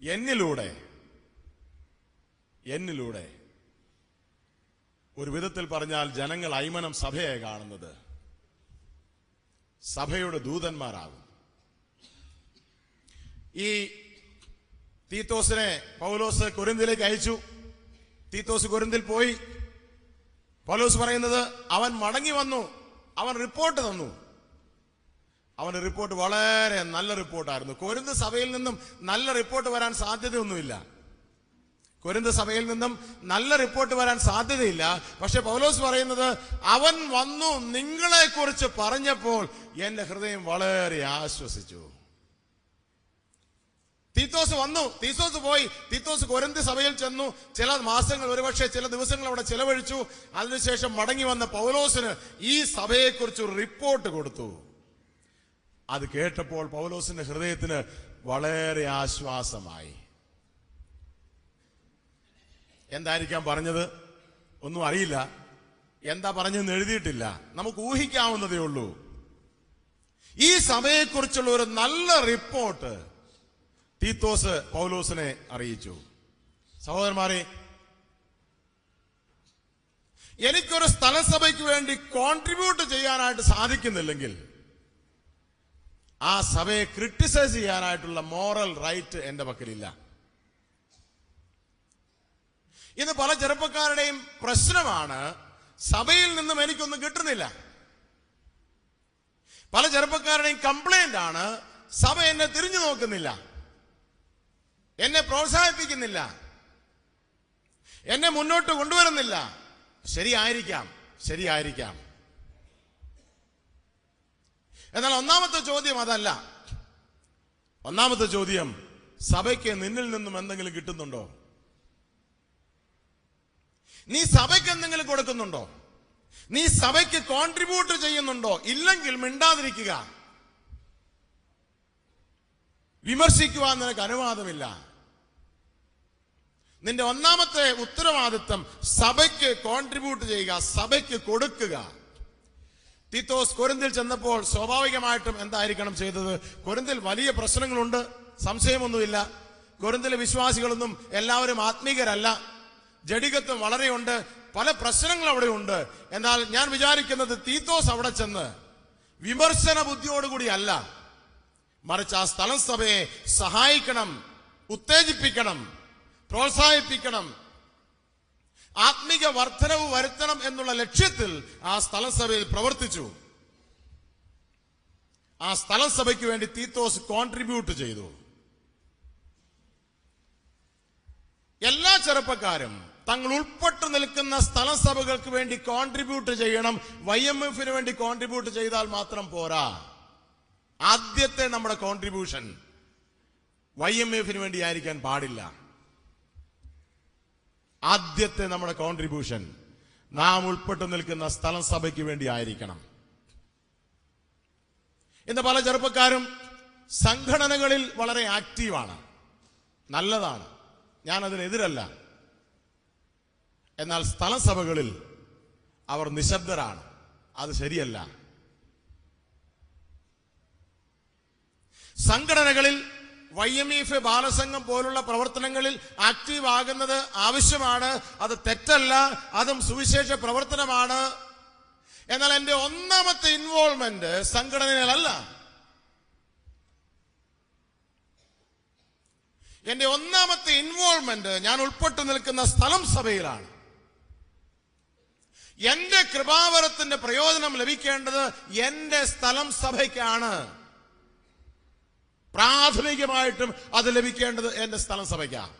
എന്നിലൂടെ ഒരു വിധത്തിൽ പറഞ്ഞാൽ ജനങ്ങൾ അയ്മനം സഭയെ കാണുന്നത്. സഭയുടെ ദൂതന്മാരാകും. ഈ തീത്തോസിനെ പൗലോസ് കൊരിന്തിലേക്ക് അയച്ചു. തീത്തോസ് കൊരിന്തിൽ പോയി. പൗലോസ് പറയുന്നത് അവൻ മടങ്ങി വന്നു, അവൻ റിപ്പോർട്ട് തന്നു. അവന്റെ റിപ്പോർട്ട് വളരെ നല്ല റിപ്പോർട്ടായിരുന്നു. കൊരിന്ത് സഭയിൽ നിന്നും നല്ല റിപ്പോർട്ട് വരാൻ സാധ്യതയൊന്നുമില്ല. കൊരിന്ത് സഭയിൽ നിന്നും നല്ല റിപ്പോർട്ട് വരാൻ സാധ്യതയില്ല. പക്ഷെ പൗലോസ് പറയുന്നത് അവൻ വന്നു നിങ്ങളെ കുറിച്ച് പറഞ്ഞപ്പോൾ എന്റെ ഹൃദയം വളരെ ആശ്വസിച്ചു. തീത്തോസ് വന്നു, തീത്തോസ് പോയി. തീത്തോസ് കൊരിന്ത് സഭയിൽ ചെന്നു. ചില മാസങ്ങൾ, ഒരുപക്ഷെ ചില ദിവസങ്ങൾ അവിടെ ചെലവഴിച്ചു. അതിനുശേഷം മടങ്ങി വന്ന പൗലോസിന് ഈ സഭയെക്കുറിച്ച് ഒരു റിപ്പോർട്ട് കൊടുത്തു. അത് കേട്ടപ്പോൾ പൗലോസിന്റെ ഹൃദയത്തിന് വളരെ ആശ്വാസമായി. എന്തായിരിക്കാം പറഞ്ഞത് ഒന്നും അറിയില്ല. എന്താ പറഞ്ഞെന്ന് എഴുതിയിട്ടില്ല. നമുക്ക് ഊഹിക്കാവുന്നതേ ഉള്ളൂ. ഈ സഭയെക്കുറിച്ചുള്ള ഒരു നല്ല റിപ്പോർട്ട് തീത്തോസ് പൗലോസിനെ അറിയിച്ചു. സഹോദരന്മാരെ, എനിക്കൊരു സ്ഥലസഭയ്ക്ക് വേണ്ടി കോൺട്രിബ്യൂട്ട് ചെയ്യാനായിട്ട് സാധിക്കുന്നില്ലെങ്കിൽ ആ സഭയെ ക്രിട്ടിസൈസ് ചെയ്യാനായിട്ടുള്ള മോറൽ റൈറ്റ് എന്റെ പക്കലില്ല. ഇന്ന് പല ചെറുപ്പക്കാരുടെയും പ്രശ്നമാണ്, സഭയിൽ നിന്നും എനിക്കൊന്നും കിട്ടുന്നില്ല. പല ചെറുപ്പക്കാരുടെയും കംപ്ലൈന്റ് ആണ്, സഭ എന്നെ തിരിഞ്ഞു നോക്കുന്നില്ല, എന്നെ പ്രോത്സാഹിപ്പിക്കുന്നില്ല, എന്നെ മുന്നോട്ട് കൊണ്ടുവരുന്നില്ല. ശരിയായിരിക്കാം. എന്നാൽ ഒന്നാമത്തെ ചോദ്യം അതല്ല. ഒന്നാമത്തെ ചോദ്യം, സഭയ്ക്ക് നിന്നിൽ നിന്നും എന്തെങ്കിലും കിട്ടുന്നുണ്ടോ? നീ സഭയ്ക്ക് എന്തെങ്കിലും കൊടുക്കുന്നുണ്ടോ? നീ സഭയ്ക്ക് കോൺട്രിബ്യൂട്ട് ചെയ്യുന്നുണ്ടോ? ഇല്ലെങ്കിൽ മിണ്ടാതിരിക്കുക. വിമർശിക്കുവാൻ നിനക്ക് അനുവാദമില്ല. നിന്റെ ഒന്നാമത്തെ ഉത്തരവാദിത്വം സഭയ്ക്ക് കോൺട്രിബ്യൂട്ട് ചെയ്യുക, സഭയ്ക്ക് കൊടുക്കുക. തീത്തോസ് കൊരിന്തിൽ ചെന്നപ്പോൾ സ്വാഭാവികമായിട്ടും എന്തായിരിക്കണം ചെയ്തത്? കൊരിന്തിൽ വലിയ പ്രശ്നങ്ങളുണ്ട്, സംശയമൊന്നുമില്ല. കൊരിന്തിലെ വിശ്വാസികളൊന്നും എല്ലാവരും ആത്മീകരല്ല, ജഡികത്വം വളരെയുണ്ട്, പല പ്രശ്നങ്ങൾ അവിടെ ഉണ്ട്. എന്നാൽ ഞാൻ വിചാരിക്കുന്നത് തീത്തോസ് അവിടെ ചെന്ന് വിമർശന ബുദ്ധിയോടുകൂടി അല്ല, മറിച്ച് ആ സ്ഥലം സഭയെ സഹായിക്കണം, ഉത്തേജിപ്പിക്കണം, പ്രോത്സാഹിപ്പിക്കണം, ആത്മീക വർധനവ് വരുത്തണം എന്നുള്ള ലക്ഷ്യത്തിൽ ആ സ്ഥലം സഭയിൽ പ്രവർത്തിച്ചു. ആ സ്ഥലം സഭയ്ക്ക് വേണ്ടി തീത്തോസ് കോൺട്രിബ്യൂട്ട് ചെയ്തു. എല്ലാ ചെറുപ്പക്കാരും തങ്ങൾ ഉൾപ്പെട്ടു നിൽക്കുന്ന സ്ഥലം സഭകൾക്ക് വേണ്ടി കോൺട്രിബ്യൂട്ട് ചെയ്യണം. YMF വേണ്ടി കോൺട്രിബ്യൂട്ട് ചെയ്താൽ മാത്രം പോരാ. ആദ്യത്തെ നമ്മുടെ കോൺട്രിബ്യൂഷൻ YMF വേണ്ടി ആയിരിക്കാൻ പാടില്ല. ആദ്യത്തെ നമ്മുടെ കോൺട്രിബ്യൂഷൻ നാം ഉൾപ്പെട്ടു നിൽക്കുന്ന സ്ഥലം സഭയ്ക്ക് വേണ്ടി ആയിരിക്കണം. ഇന്ന് പല ചെറുപ്പക്കാരും സംഘടനകളിൽ വളരെ ആക്റ്റീവാണ്, നല്ലതാണ്, ഞാനതിനെതിരല്ല. എന്നാൽ സ്ഥലം സഭകളിൽ അവർ നിശബ്ദരാണ്, അത് ശരിയല്ല. സംഘടനകളിൽ YMF ബാലസംഘം പോലുള്ള പ്രവർത്തനങ്ങളിൽ ആക്റ്റീവ് ആകുന്നത് ആവശ്യമാണ്, അത് തെറ്റല്ല, അതും സുവിശേഷ പ്രവർത്തനമാണ്. എന്നാൽ എന്റെ ഒന്നാമത്തെ ഇൻവോൾവ്മെന്റ് സംഘടനയിലല്ല. എന്റെ ഒന്നാമത്തെ ഇൻവോൾവ്മെന്റ് ഞാൻ ഉൾപ്പെട്ടു നിൽക്കുന്ന സ്ഥലം സഭയിലാണ്. എന്റെ കൃപാവരത്തിന്റെ പ്രയോജനം ലഭിക്കേണ്ടത് എന്റെ സ്ഥലം സഭയ്ക്കാണ്. പ്രാഥമികമായിട്ടും അത് ലഭിക്കേണ്ടത് എന്റെ സ്ഥലം സഭയ്ക്കാണ്.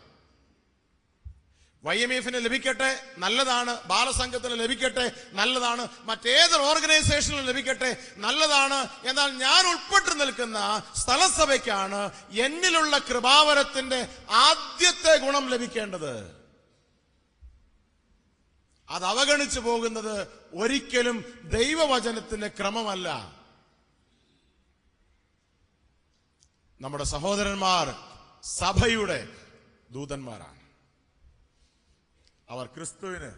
YMF ലഭിക്കട്ടെ, നല്ലതാണ്. ബാലസംഘത്തിന് ലഭിക്കട്ടെ, നല്ലതാണ്. മറ്റേതൊരു ഓർഗനൈസേഷനിൽ ലഭിക്കട്ടെ, നല്ലതാണ്. എന്നാൽ ഞാൻ ഉൾപ്പെട്ടു നിൽക്കുന്ന സ്ഥലസഭയ്ക്കാണ് എന്നിലുള്ള കൃപാവരത്തിന്റെ ആദ്യത്തെ ഗുണം ലഭിക്കേണ്ടത്. അത് അവഗണിച്ചു പോകുന്നത് ഒരിക്കലും ദൈവവചനത്തിന്റെ ക്രമമല്ല. നമ്മുടെ സഹോദരന്മാർ സഭയുടെ ദൂതന്മാരാണ്. അവർ ക്രിസ്തുവിന്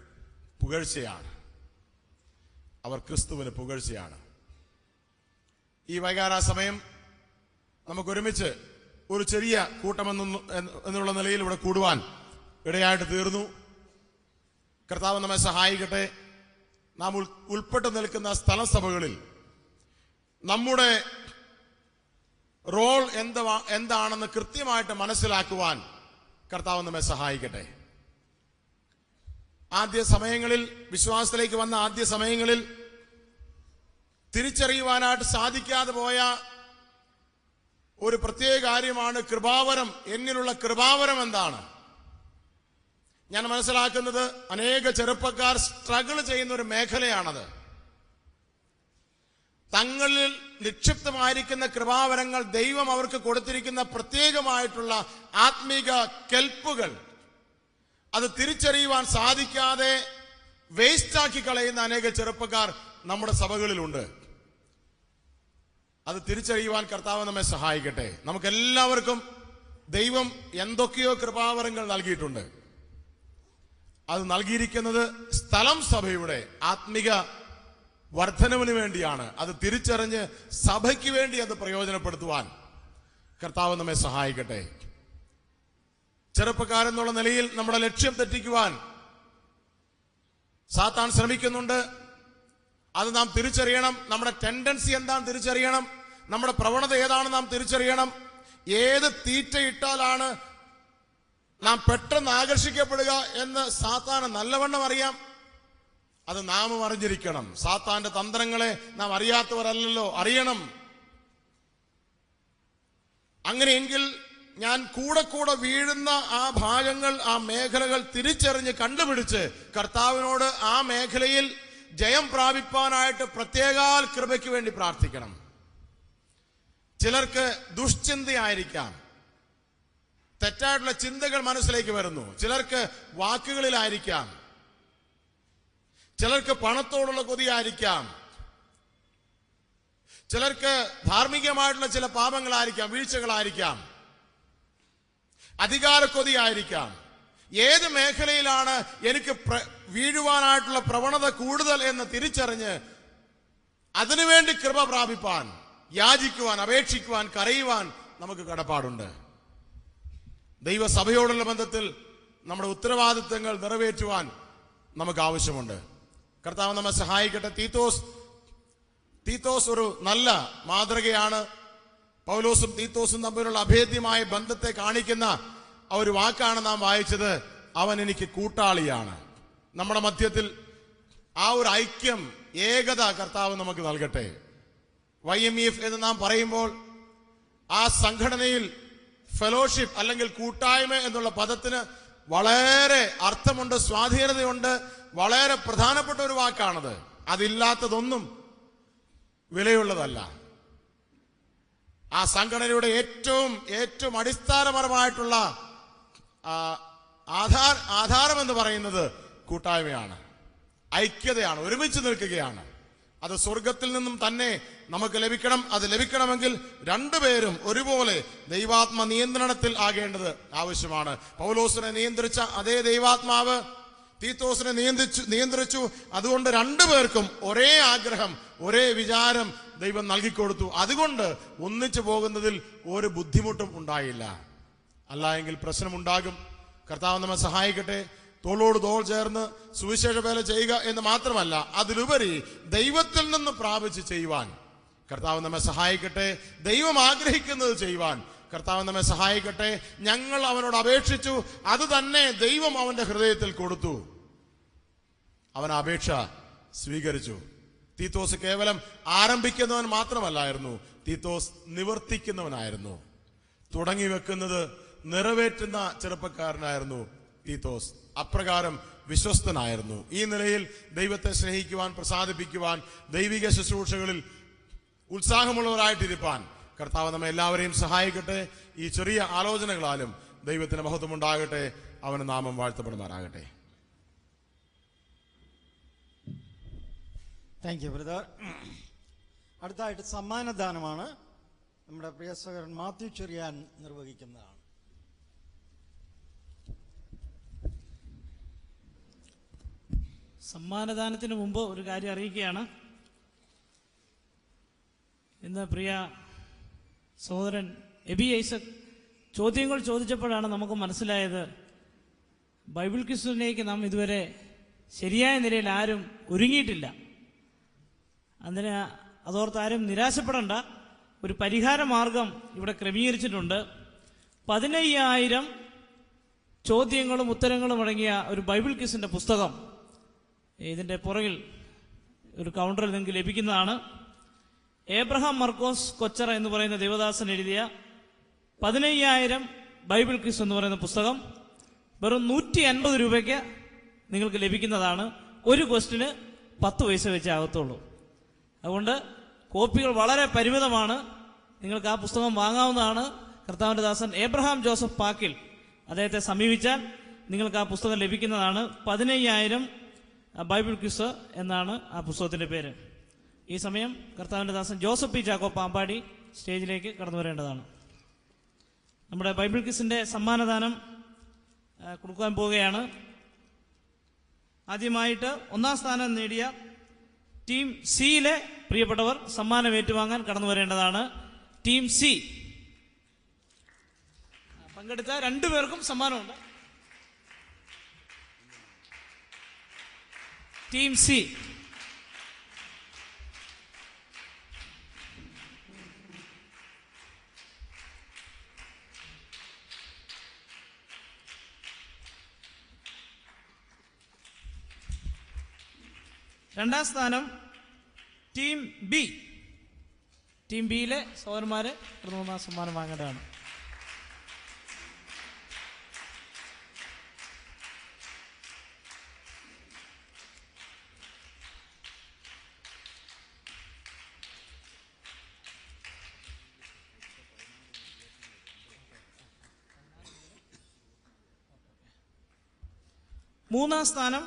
പുകഴ്ചയാണ്. ഈ വൈകാര സമയം നമുക്കൊരുമിച്ച് ഒരു ചെറിയ കൂട്ടമെന്നുള്ള നിലയിൽ ഇവിടെ കൂടുവാൻ ഇടയായിട്ട് തീർന്നു. കർത്താവ് നമ്മെ സഹായിക്കട്ടെ. നാം ഉൾപ്പെട്ടു നിൽക്കുന്ന സ്ഥലസഭകളിൽ നമ്മുടെ റോൾ എന്താണെന്ന് കൃത്യമായിട്ട് മനസ്സിലാക്കുവാൻ കർത്താവ് നമ്മെ സഹായിക്കട്ടെ. ആദ്യ സമയങ്ങളിൽ, വിശ്വാസത്തിലേക്ക് വന്ന ആദ്യ സമയങ്ങളിൽ തിരിച്ചറിയുവാനായിട്ട് സാധിക്കാതെ പോയ ഒരു പ്രത്യേക കാര്യമാണ് കൃപാവരം. എന്നിലുള്ള കൃപാവരം എന്താണ്? ഞാൻ മനസ്സിലാക്കുന്നത് അനേക ചെറുപ്പക്കാർ സ്ട്രഗിൾ ചെയ്യുന്ന ഒരു മേഖലയാണത്. തങ്ങളിൽ നിക്ഷിപ്തമായിരിക്കുന്ന കൃപാവരങ്ങൾ, ദൈവം അവർക്ക് കൊടുത്തിരിക്കുന്ന പ്രത്യേകമായിട്ടുള്ള ആത്മീക കെൽപ്പുകൾ, അത് തിരിച്ചറിയുവാൻ സാധിക്കാതെ വേസ്റ്റാക്കി കളയുന്ന അനേക ചെറുപ്പക്കാർ നമ്മുടെ സഭകളിലുണ്ട്. അത് തിരിച്ചറിയുവാൻ കർത്താവ് നമ്മെ സഹായിക്കട്ടെ. നമുക്കെല്ലാവർക്കും ദൈവം എന്തൊക്കെയോ കൃപാവരങ്ങൾ നൽകിയിട്ടുണ്ട്. അത് നൽകിയിരിക്കുന്നത് സ്ഥലം സഭയുടെ ആത്മിക വർധനവിന് വേണ്ടിയാണ്. അത് തിരിച്ചറിഞ്ഞ് സഭയ്ക്ക് വേണ്ടി അത് പ്രയോജനപ്പെടുത്തുവാൻ കർത്താവ് നമ്മെ സഹായിക്കട്ടെ. ചെറുപ്പക്കാരെന്നുള്ള നിലയിൽ നമ്മുടെ ലക്ഷ്യം തെറ്റിക്കുവാൻ സാത്താൻ ശ്രമിക്കുന്നുണ്ട്. അത് നാം തിരിച്ചറിയണം. നമ്മുടെ ടെൻഡൻസി എന്താണെന്ന് തിരിച്ചറിയണം. നമ്മുടെ പ്രവണത ഏതാണെന്ന് നാം തിരിച്ചറിയണം. ഏത് തീറ്റയിട്ടാലാണ് നാം പെട്ടെന്ന് ആകർഷിക്കപ്പെടുക എന്ന് സാത്താന് നല്ലവണ്ണം അറിയാം. അത് നാമും അറിഞ്ഞിരിക്കണം. സാത്താന്റെ തന്ത്രങ്ങളെ നാം അറിയാത്തവരല്ലല്ലോ, അറിയണം. അങ്ങനെയെങ്കിൽ ഞാൻ കൂടെ കൂടെ വീഴുന്ന ആ ഭാഗങ്ങൾ, ആ മേഖലകൾ തിരിച്ചറിഞ്ഞ് കണ്ടുപിടിച്ച് കർത്താവിനോട് ആ മേഖലയിൽ ജയം പ്രാപിപ്പാനായിട്ട് പ്രത്യേകാൽ കൃപയ്ക്ക് വേണ്ടി പ്രാർത്ഥിക്കണം. ചിലർക്ക് ദുഷ്ചിന്തയായിരിക്കാം, തെറ്റായിട്ടുള്ള ചിന്തകൾ മനസ്സിലേക്ക് വരുന്നു. ചിലർക്ക് വാക്കുകളിലായിരിക്കാം, ചിലർക്ക് പണത്തോടുള്ള കൊതിയായിരിക്കാം, ചിലർക്ക് ധാർമ്മികമായിട്ടുള്ള ചില പാപങ്ങളായിരിക്കാം, വീഴ്ചകളായിരിക്കാം, അധികാരക്കൊതിയായിരിക്കാം. ഏത് മേഖലയിലാണ് എനിക്ക് വീഴുവാനായിട്ടുള്ള പ്രവണത കൂടുതൽ എന്ന് തിരിച്ചറിഞ്ഞ് അതിനുവേണ്ടി കൃപ പ്രാപിപ്പാൻ, യാചിക്കുവാൻ, അപേക്ഷിക്കുവാൻ, കരയുവാൻ നമുക്ക് കടപ്പാടുണ്ട്. ദൈവസഭയോടുള്ള ബന്ധത്തിൽ നമ്മുടെ ഉത്തരവാദിത്തങ്ങൾ നിറവേറ്റുവാൻ നമുക്ക് ആവശ്യമുണ്ട്. കർത്താവ് നമ്മെ സഹായിക്കട്ടെ. തീത്തോസ് ഒരു നല്ല മാതൃകയാണ്. പൗലോസും തീത്തോസും തമ്മിലുള്ള അഭേദ്യമായ ബന്ധത്തെ കാണിക്കുന്ന ഒരു വാക്കാണ് നാം വായിച്ചത്. അവൻ എനിക്ക് കൂട്ടാളിയാണ്. നമ്മുടെ മധ്യത്തിൽ ആ ഒരു ഐക്യം, ഏകത കർത്താവ് നമുക്ക് നൽകട്ടെ. YMEF എന്ന് നാം പറയുമ്പോൾ ആ സംഘടനയിൽ ഫെലോഷിപ്പ് അല്ലെങ്കിൽ കൂട്ടായ്മ എന്നുള്ള പദത്തിന് വളരെ അർത്ഥമുണ്ട്, സ്വാധീനതയുണ്ട്. വളരെ പ്രധാനപ്പെട്ട ഒരു വാക്കാണത്. അതില്ലാത്തതൊന്നും വിലയുള്ളതല്ല. ആ സംഘടനയുടെ ഏറ്റവും അടിസ്ഥാനപരമായിട്ടുള്ള ആധാരം എന്ന് പറയുന്നത് കൂട്ടായ്മയാണ്, ഐക്യതയാണ്, ഒരുമിച്ച് നിൽക്കുകയാണ്. അത് സ്വർഗത്തിൽ നിന്നും തന്നെ നമുക്ക് ലഭിക്കണം. അത് ലഭിക്കണമെങ്കിൽ രണ്ടുപേരും ഒരുപോലെ ദൈവാത്മ നിയന്ത്രണത്തിൽ ആകേണ്ടത് ആവശ്യമാണ്. പൗലോസിനെ നിയന്ത്രിച്ച അതേ ദൈവാത്മാവ് തീത്തോസിനെ നിയന്ത്രിച്ചു. അതുകൊണ്ട് രണ്ടുപേർക്കും ഒരേ ആഗ്രഹം, ഒരേ വിചാരം ദൈവം നൽകിക്കൊടുത്തു. അതുകൊണ്ട് ഒന്നിച്ചു പോകുന്നതിൽ ഒരു ബുദ്ധിമുട്ടും ഉണ്ടായില്ല. അല്ല എങ്കിൽ പ്രശ്നമുണ്ടാകും. കർത്താവ് നമ്മെ സഹായിക്കട്ടെ. തോളോട് തോൾ ചേർന്ന് സുവിശേഷ വേല ചെയ്യുക എന്ന് മാത്രമല്ല, അതിലുപരി ദൈവത്തിൽ നിന്ന് പ്രാപിച്ച് ചെയ്യുവാൻ കർത്താവ് നമ്മെ സഹായിക്കട്ടെ. ദൈവം ആഗ്രഹിക്കുന്നത് ചെയ്യുവാൻ കർത്താവ് നമ്മെ സഹായിക്കട്ടെ. ഞങ്ങൾ അവനോട് അപേക്ഷിച്ചു, അത് തന്നെ ദൈവം അവന്റെ ഹൃദയത്തിൽ കൊടുത്തു. അവൻ അപേക്ഷ സ്വീകരിച്ചു. തീത്തോസ് കേവലം ആരംഭിക്കുന്നവൻ മാത്രമല്ലായിരുന്നു, തീത്തോസ് നിവർത്തിക്കുന്നവനായിരുന്നു. തുടങ്ങി വെക്കുന്നത് നിറവേറ്റുന്ന ചെറുപ്പക്കാരനായിരുന്നു തീത്തോസ്. അപ്രകാരം വിശ്വസ്തനായിരുന്നു. ഈ നിലയിൽ ദൈവത്തെ സ്നേഹിക്കുവാൻ, പ്രസാദിപ്പിക്കുവാൻ, ദൈവിക ശുശ്രൂഷകളിൽ ഉത്സാഹമുള്ളവരായിട്ടിരിപ്പാൻ കർത്താവ് നമ്മെ എല്ലാവരെയും സഹായിക്കട്ടെ. ഈ ചെറിയ ആലോചനകളാലും ദൈവത്തിന് മഹത്വം ഉണ്ടാകട്ടെ. അവന് നാമം വാഴ്ത്തപ്പെടുമാറാകട്ടെ. Thank you brother. അടുത്തായിട്ട് സമ്മാനദാനമാണ്. നമ്മുടെ പ്രിയ സഹോദരൻ മാത്യു ചെറിയാൻ നിർവഹിക്കുന്നതാണ്. സമ്മാനദാനത്തിന് മുമ്പ് ഒരു കാര്യം അറിയിക്കുകയാണ്. ഇന്ന് പ്രിയ സഹോദരൻ എബി ഐസക് ചോദ്യങ്ങൾ ചോദിച്ചപ്പോഴാണ് നമുക്ക് മനസ്സിലായത് ബൈബിൾ ക്വിസിലേക്ക് നാം ഇതുവരെ ശരിയായ നിലയിൽ ആരും ഒരുങ്ങിയിട്ടില്ല. അതോർത്ത് ആരും നിരാശപ്പെടേണ്ട. ഒരു പരിഹാര മാർഗം ഇവിടെ ക്രമീകരിച്ചിട്ടുണ്ട്. 15,000 ചോദ്യങ്ങളും ഉത്തരങ്ങളും അടങ്ങിയ ഒരു ബൈബിൾ ക്വിസിന്റെ പുസ്തകം ഇതിന്റെ പുറകിൽ ഒരു കൗണ്ടറിൽ നിങ്ങൾക്ക് ലഭിക്കുന്നതാണ്. ഏബ്രഹാം മർക്കോസ് കൊച്ചറ എന്ന് പറയുന്ന ദേവദാസൻ എഴുതിയ 15,000 ബൈബിൾ ക്വിസ് എന്ന് പറയുന്ന പുസ്തകം വെറും 150 രൂപയ്ക്ക് നിങ്ങൾക്ക് ലഭിക്കുന്നതാണ്. ഒരു ക്വസ്റ്റിന് 10 പൈസ വെച്ചേ ആകത്തുള്ളൂ. അതുകൊണ്ട് കോപ്പികൾ വളരെ പരിമിതമാണ്. നിങ്ങൾക്ക് ആ പുസ്തകം വാങ്ങാവുന്നതാണ്. കർത്താവിന്റെ ദാസൻ ഏബ്രഹാം ജോസഫ് പാക്കിൽ അദ്ദേഹത്തെ സമീപിച്ചാൽ നിങ്ങൾക്ക് ആ പുസ്തകം ലഭിക്കുന്നതാണ്. 15,000 ബൈബിൾ ക്വിസ് എന്നാണ് ആ പുസ്തകത്തിന്റെ പേര്. ഈ സമയം കർത്താവിന്റെ ദാസൻ ജോസഫ് പി ചാക്കോ പാമ്പാടി സ്റ്റേജിലേക്ക് കടന്നു വരേണ്ടതാണ്. നമ്മുടെ ബൈബിൾ ക്വിസിന്റെ സമ്മാനദാനം കൊടുക്കാൻ പോവുകയാണ്. ആദ്യമായിട്ട് 1ാം സ്ഥാനം നേടിയ ടീം സിയിലെ പ്രിയപ്പെട്ടവർ സമ്മാനം ഏറ്റുവാങ്ങാൻ കടന്നു വരേണ്ടതാണ്. ടീം സി പങ്കെടുത്ത 2 പേർക്കും സമ്മാനമുണ്ട്. ടീം സി രണ്ടാം സ്ഥാനം ടീം ബി. ടീം ബിയിലെ സഹോദരന്മാരെ പ്രഥമ സമ്മാനം വാങ്ങേണ്ടതാണ്. മൂന്നാം സ്ഥാനം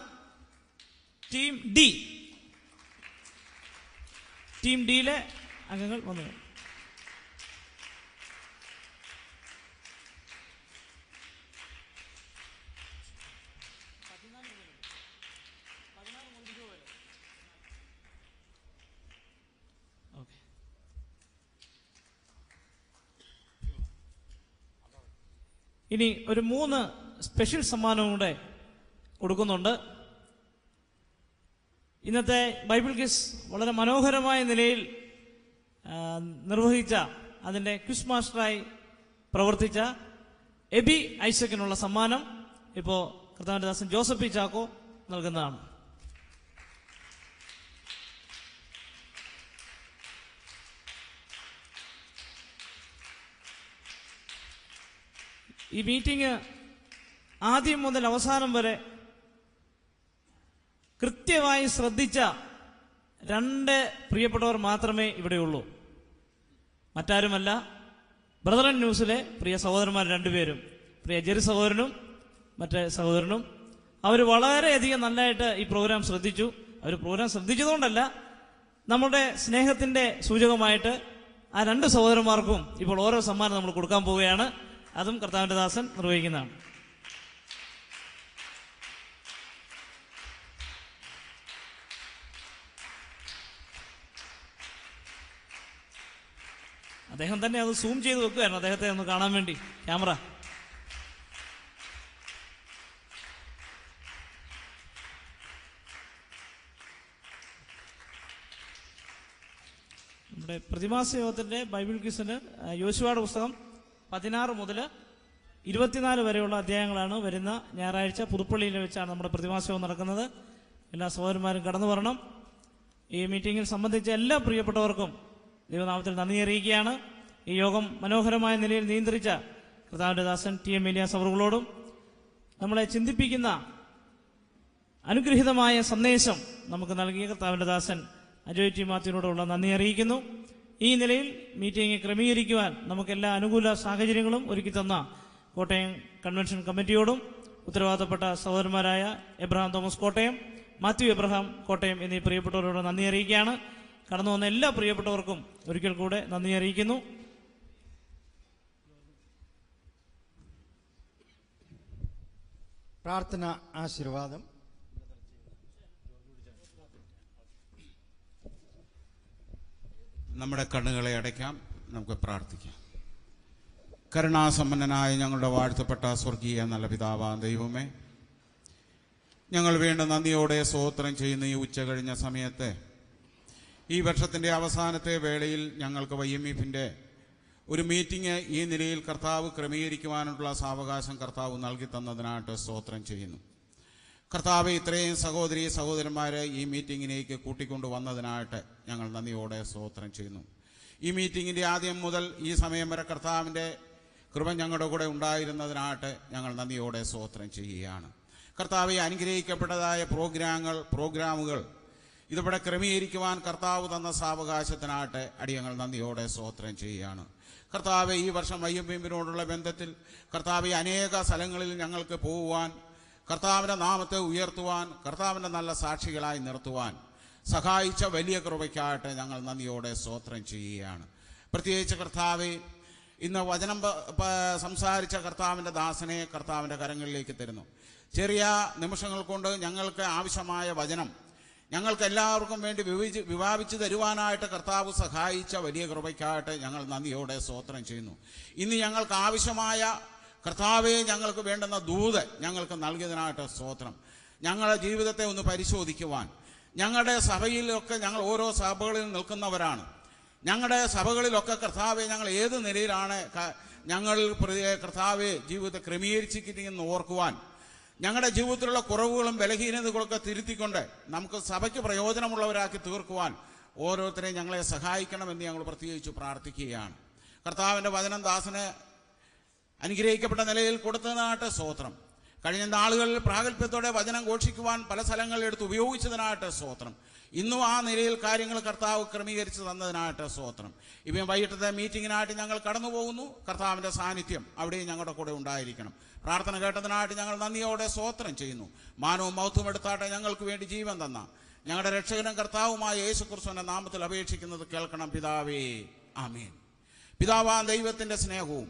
ടീം ഡി. ടീം ഡിയിലെ അംഗങ്ങൾ വന്നു. ഇനി ഒരു 3 സ്പെഷ്യൽ സമ്മാനവും കൂടെ കൊടുക്കുന്നുണ്ട്. ഇന്നത്തെ ബൈബിൾ ക്വിസ് വളരെ മനോഹരമായ നിലയിൽ നിർവഹിച്ച അതിൻ്റെ ക്വിസ് മാസ്റ്ററായി പ്രവർത്തിച്ച എബി ഐസക്കിനുള്ള സമ്മാനം ഇപ്പോൾ കർത്താവിന്റെ ദാസൻ ജോസഫ് പി ചാക്കോ നൽകുന്നതാണ്. ഈ മീറ്റിംഗ് ആദ്യം മുതൽ അവസാനം വരെ കൃത്യമായി ശ്രദ്ധിച്ച 2 പ്രിയപ്പെട്ടവർ മാത്രമേ ഇവിടെയുള്ളൂ. മറ്റാരുമല്ല, ബ്രദറൻ ന്യൂസിലെ പ്രിയ സഹോദരന്മാർ 2 പേരും, പ്രിയ ജെറി സഹോദരനും മറ്റേ സഹോദരനും. അവർ വളരെയധികം നല്ലതായിട്ട് ഈ പ്രോഗ്രാം ശ്രദ്ധിച്ചു. അവർ പ്രോഗ്രാം ശ്രദ്ധിച്ചതുകൊണ്ടല്ല, നമ്മുടെ സ്നേഹത്തിന്റെ സൂചകമായിട്ട് ആ 2 സഹോദരന്മാർക്കും ഇപ്പോൾ ഓരോ സമ്മാനം നമ്മൾ കൊടുക്കാൻ പോവുകയാണ്. അതും കർത്താവിന്റെ ദാസൻ നിർവഹിക്കുന്നതാണ്. അദ്ദേഹം തന്നെ അത് സൂം ചെയ്ത് വെക്കുകയായിരുന്നു, അദ്ദേഹത്തെ ഒന്ന് കാണാൻ വേണ്ടി ക്യാമറ. നമ്മുടെ പ്രതിമാസ യോഗത്തിന്റെ ബൈബിൾ ക്വിസിന് യോശുവയുടെ പുസ്തകം 16 മുതൽ 24 വരെയുള്ള അധ്യായങ്ങളാണ്. വരുന്ന ഞായറാഴ്ച പുതുപ്പള്ളിയിൽ വെച്ചാണ് നമ്മുടെ പ്രതിമാസ യോഗം നടക്കുന്നത്. എല്ലാ സഹോദരന്മാരും കടന്നു വരണം. ഈ മീറ്റിംഗിൽ സംബന്ധിച്ച എല്ലാ പ്രിയപ്പെട്ടവർക്കും ദൈവനാമത്തിൽ നന്ദി അറിയിക്കുകയാണ്. ഈ യോഗം മനോഹരമായ നിലയിൽ നിയന്ത്രിച്ച കർത്താവിന്റെ ദാസൻ TM ഏലിയാസ് അവറുകളോടും നമ്മളെ ചിന്തിപ്പിക്കുന്ന അനുഗ്രഹീതമായ സന്ദേശം നമുക്ക് നൽകിയ കർത്താവിന്റെ ദാസൻ അജോയ് ടി മാത്യുവിനോടുള്ള നന്ദി അറിയിക്കുന്നു. ഈ നിലയിൽ മീറ്റിംഗ് ക്രമീകരിക്കുവാൻ നമുക്കെല്ലാ അനുകൂല സാഹചര്യങ്ങളും ഒരുക്കി തന്ന കോട്ടയം കൺവെൻഷൻ കമ്മിറ്റിയോടും ഉത്തരവാദിത്തപ്പെട്ട സഹോദരന്മാരായ Abraham Thomas Kottayam, Mathew Abraham Kottayam എന്നീ പ്രിയപ്പെട്ടവരോട് നന്ദി അറിയിക്കുകയാണ്. കടന്നു വന്ന എല്ലാ പ്രിയപ്പെട്ടവർക്കും ഒരിക്കൽ കൂടെ നന്ദി അറിയിക്കുന്നു. പ്രാർത്ഥന ആശീർവാദം. നമ്മുടെ കണ്ണുകളെ അടയ്ക്കാം, നമുക്ക് പ്രാർത്ഥിക്കാം. കരുണാസമ്പന്നനായ ഞങ്ങളുടെ വാഴ്ത്തപ്പെട്ട സ്വർഗീയ നല്ല പിതാവാം ദൈവമേ, ഞങ്ങൾ വീണ്ടും നന്ദിയോടെ സ്തോത്രം ചെയ്യുന്ന ഈ ഉച്ച കഴിഞ്ഞ സമയത്ത് ഈ വർഷത്തിൻ്റെ അവസാനത്തെ വേളയിൽ ഞങ്ങൾക്ക് YMF-ന്റെ ഒരു മീറ്റിംഗ് ഈ നിലയിൽ കർത്താവ് ക്രമീകരിക്കുവാനുള്ള സാവകാശം കർത്താവ് നൽകി തന്നതിനായിട്ട് സ്തോത്രം ചെയ്യുന്നു. കർത്താവ് ഇത്രയും സഹോദരി സഹോദരന്മാരെ ഈ മീറ്റിങ്ങിലേക്ക് കൂട്ടിക്കൊണ്ടുവന്നതിനായിട്ട് ഞങ്ങൾ നന്ദിയോടെ സ്തോത്രം ചെയ്യുന്നു. ഈ മീറ്റിങ്ങിൻ്റെ ആദ്യം മുതൽ ഈ സമയം വരെ കർത്താവിൻ്റെ കൃപ ഞങ്ങളുടെ കൂടെ ഉണ്ടായിരുന്നതിനായിട്ട് ഞങ്ങൾ നന്ദിയോടെ സ്തോത്രം ചെയ്യുകയാണ്. കർത്താവെ അനുഗ്രഹിക്കപ്പെട്ടതായ പ്രോഗ്രാമുകൾ ഇതിവിടെ ക്രമീകരിക്കുവാൻ കർത്താവ് തന്ന സാവകാശത്തിനായിട്ട് അടിയങ്ങൾ നന്ദിയോടെ സ്തോത്രം ചെയ്യുകയാണ്. കർത്താവെ ഈ വർഷം YMF-നോടുള്ള ബന്ധത്തിൽ കർത്താവെ അനേക സ്ഥലങ്ങളിൽ ഞങ്ങൾക്ക് പോകുവാൻ, കർത്താവിൻ്റെ നാമത്തെ ഉയർത്തുവാൻ, കർത്താവിൻ്റെ നല്ല സാക്ഷികളായി നിർത്തുവാൻ സഹായിച്ച വലിയ കൃപയ്ക്കായിട്ട് ഞങ്ങൾ നന്ദിയോടെ സ്തോത്രം ചെയ്യുകയാണ്. പ്രത്യേകിച്ച് കർത്താവെ ഇന്ന് വചനം സംസാരിച്ച കർത്താവിൻ്റെ ദാസനെ കർത്താവിൻ്റെ കരങ്ങളിലേക്ക് തരുന്നു. ചെറിയ നിമിഷങ്ങൾ കൊണ്ട് ഞങ്ങൾക്ക് ആവശ്യമായ വചനം ഞങ്ങൾക്ക് എല്ലാവർക്കും വേണ്ടി വിഭാവിച്ചു തരുവാനായിട്ട് കർത്താവ് സഹായിച്ച വലിയ കൃപയ്ക്കായിട്ട് ഞങ്ങൾ നന്ദിയോടെ സ്തോത്രം ചെയ്യുന്നു. ഇന്ന് ഞങ്ങൾക്ക് ആവശ്യമായ കർത്താവെ ഞങ്ങൾക്ക് വേണ്ടുന്ന ദൂത് ഞങ്ങൾക്ക് നൽകിയതിനായിട്ട് സ്തോത്രം. ഞങ്ങളുടെ ജീവിതത്തെ ഒന്ന് പരിശോധിക്കുവാൻ, ഞങ്ങളുടെ സഭയിലൊക്കെ ഞങ്ങൾ ഓരോ സഭകളിൽ നിൽക്കുന്നവരാണ്. ഞങ്ങളുടെ സഭകളിലൊക്കെ കർത്താവെ ഞങ്ങൾ ഏത് നിലയിലാണ് ഞങ്ങൾ കർത്താവെ ജീവിതത്തെ ക്രമീകരിച്ചിരിക്കുന്നു ഓർക്കുവാൻ, ഞങ്ങളുടെ ജീവിതത്തിലുള്ള കുറവുകളും ബലഹീനതകളൊക്കെ തിരുത്തിക്കൊണ്ട് നമുക്ക് സഭയ്ക്ക് പ്രയോജനമുള്ളവരാക്കി തീർക്കുവാൻ ഓരോരുത്തരെയും ഞങ്ങളെ സഹായിക്കണമെന്ന് ഞങ്ങൾ പ്രത്യേകിച്ച് പ്രാർത്ഥിക്കുകയാണ്. കർത്താവിൻ്റെ വചനം ദാസന് അനുഗ്രഹിക്കപ്പെട്ട നിലയിൽ കൊടുത്തതിനായിട്ട് സ്തോത്രം. കഴിഞ്ഞ നാളുകളിൽ പ്രാഗൽഭ്യത്തോടെ വചനം ഘോഷിക്കുവാൻ പല സ്ഥലങ്ങളിൽ എടുത്ത് ഉപയോഗിച്ചതിനായിട്ട് സ്തോത്രം. ഇന്നും ആ നിലയിൽ കാര്യങ്ങൾ കർത്താവ് ക്രമീകരിച്ച് തന്നതിനായിട്ട് സ്തോത്രം. ഇപ്പം വൈകിട്ടത്തെ മീറ്റിങ്ങിനായിട്ട് ഞങ്ങൾ കടന്നു പോകുന്നു. കർത്താവിൻ്റെ സാന്നിധ്യം അവിടെയും ഞങ്ങളുടെ കൂടെ ഉണ്ടായിരിക്കണം. പ്രാർത്ഥന കേട്ടതിനായിട്ട് ഞങ്ങൾ നന്ദിയോടെ സ്തോത്രം ചെയ്യുന്നു. മാനവും മഹത്വവും എടുത്താട്ടെ ഞങ്ങൾക്ക് വേണ്ടി ജീവൻ തന്ന ഞങ്ങളുടെ രക്ഷകനും കർത്താവുമായ യേശുക്രിസ്തുവിന്റെ നാമത്തിൽ അപേക്ഷിക്കുന്നത് കേൾക്കണം പിതാവേ, ആമേൻ. പിതാവാം ദൈവത്തിന്റെ സ്നേഹവും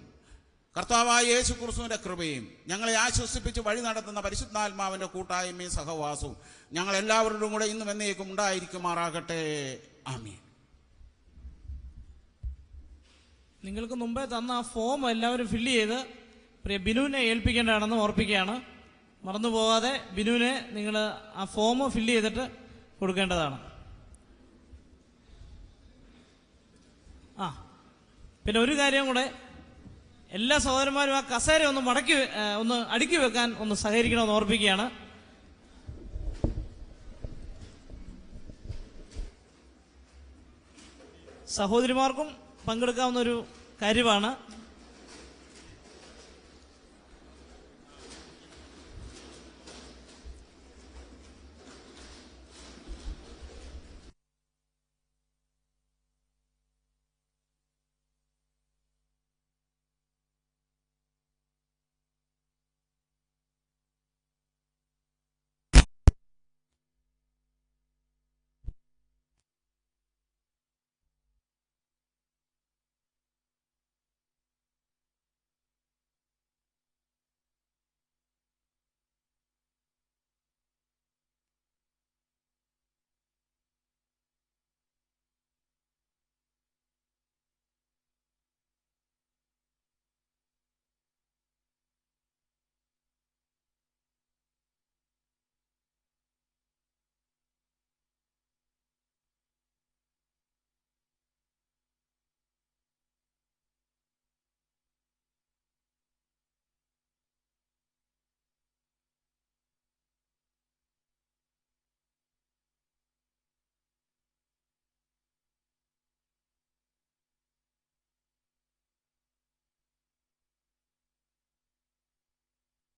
കർത്താവായ യേശുക്രിസ്തുവിന്റെ കൃപയും ഞങ്ങളെ ആശ്വസിപ്പിച്ച് വഴി നടത്തുന്ന പരിശുദ്ധാത്മാവിന്റെ കൂട്ടായ്മയും സഹവാസവും ഞങ്ങൾ എല്ലാവരോടും കൂടെ ഇന്നും എന്നേക്കും ഉണ്ടായിരിക്കുമാറാകട്ടെ, ആമേൻ. നിങ്ങൾക്ക് മുമ്പേ തന്ന ആ ഫോം എല്ലാവരും ഫില്ല് ചെയ്ത് പ്രിയ ബിനുവിനെ ഏൽപ്പിക്കേണ്ടതാണെന്ന് ഓർപ്പിക്കുകയാണ്. മറന്നുപോകാതെ ബിനുവിനെ നിങ്ങൾ ആ ഫോം ഫില്ല് ചെയ്തിട്ട് കൊടുക്കേണ്ടതാണ്. പിന്നെ ഒരു കാര്യം കൂടെ, എല്ലാ സഹോദരന്മാരും ആ കസേര ഒന്ന് അടുക്കി വെക്കാൻ ഒന്ന് സഹകരിക്കണമെന്ന് ഓർപ്പിക്കുകയാണ്. സഹോദരിമാർക്കും പങ്കെടുക്കാവുന്ന ഒരു കാര്യമാണ്.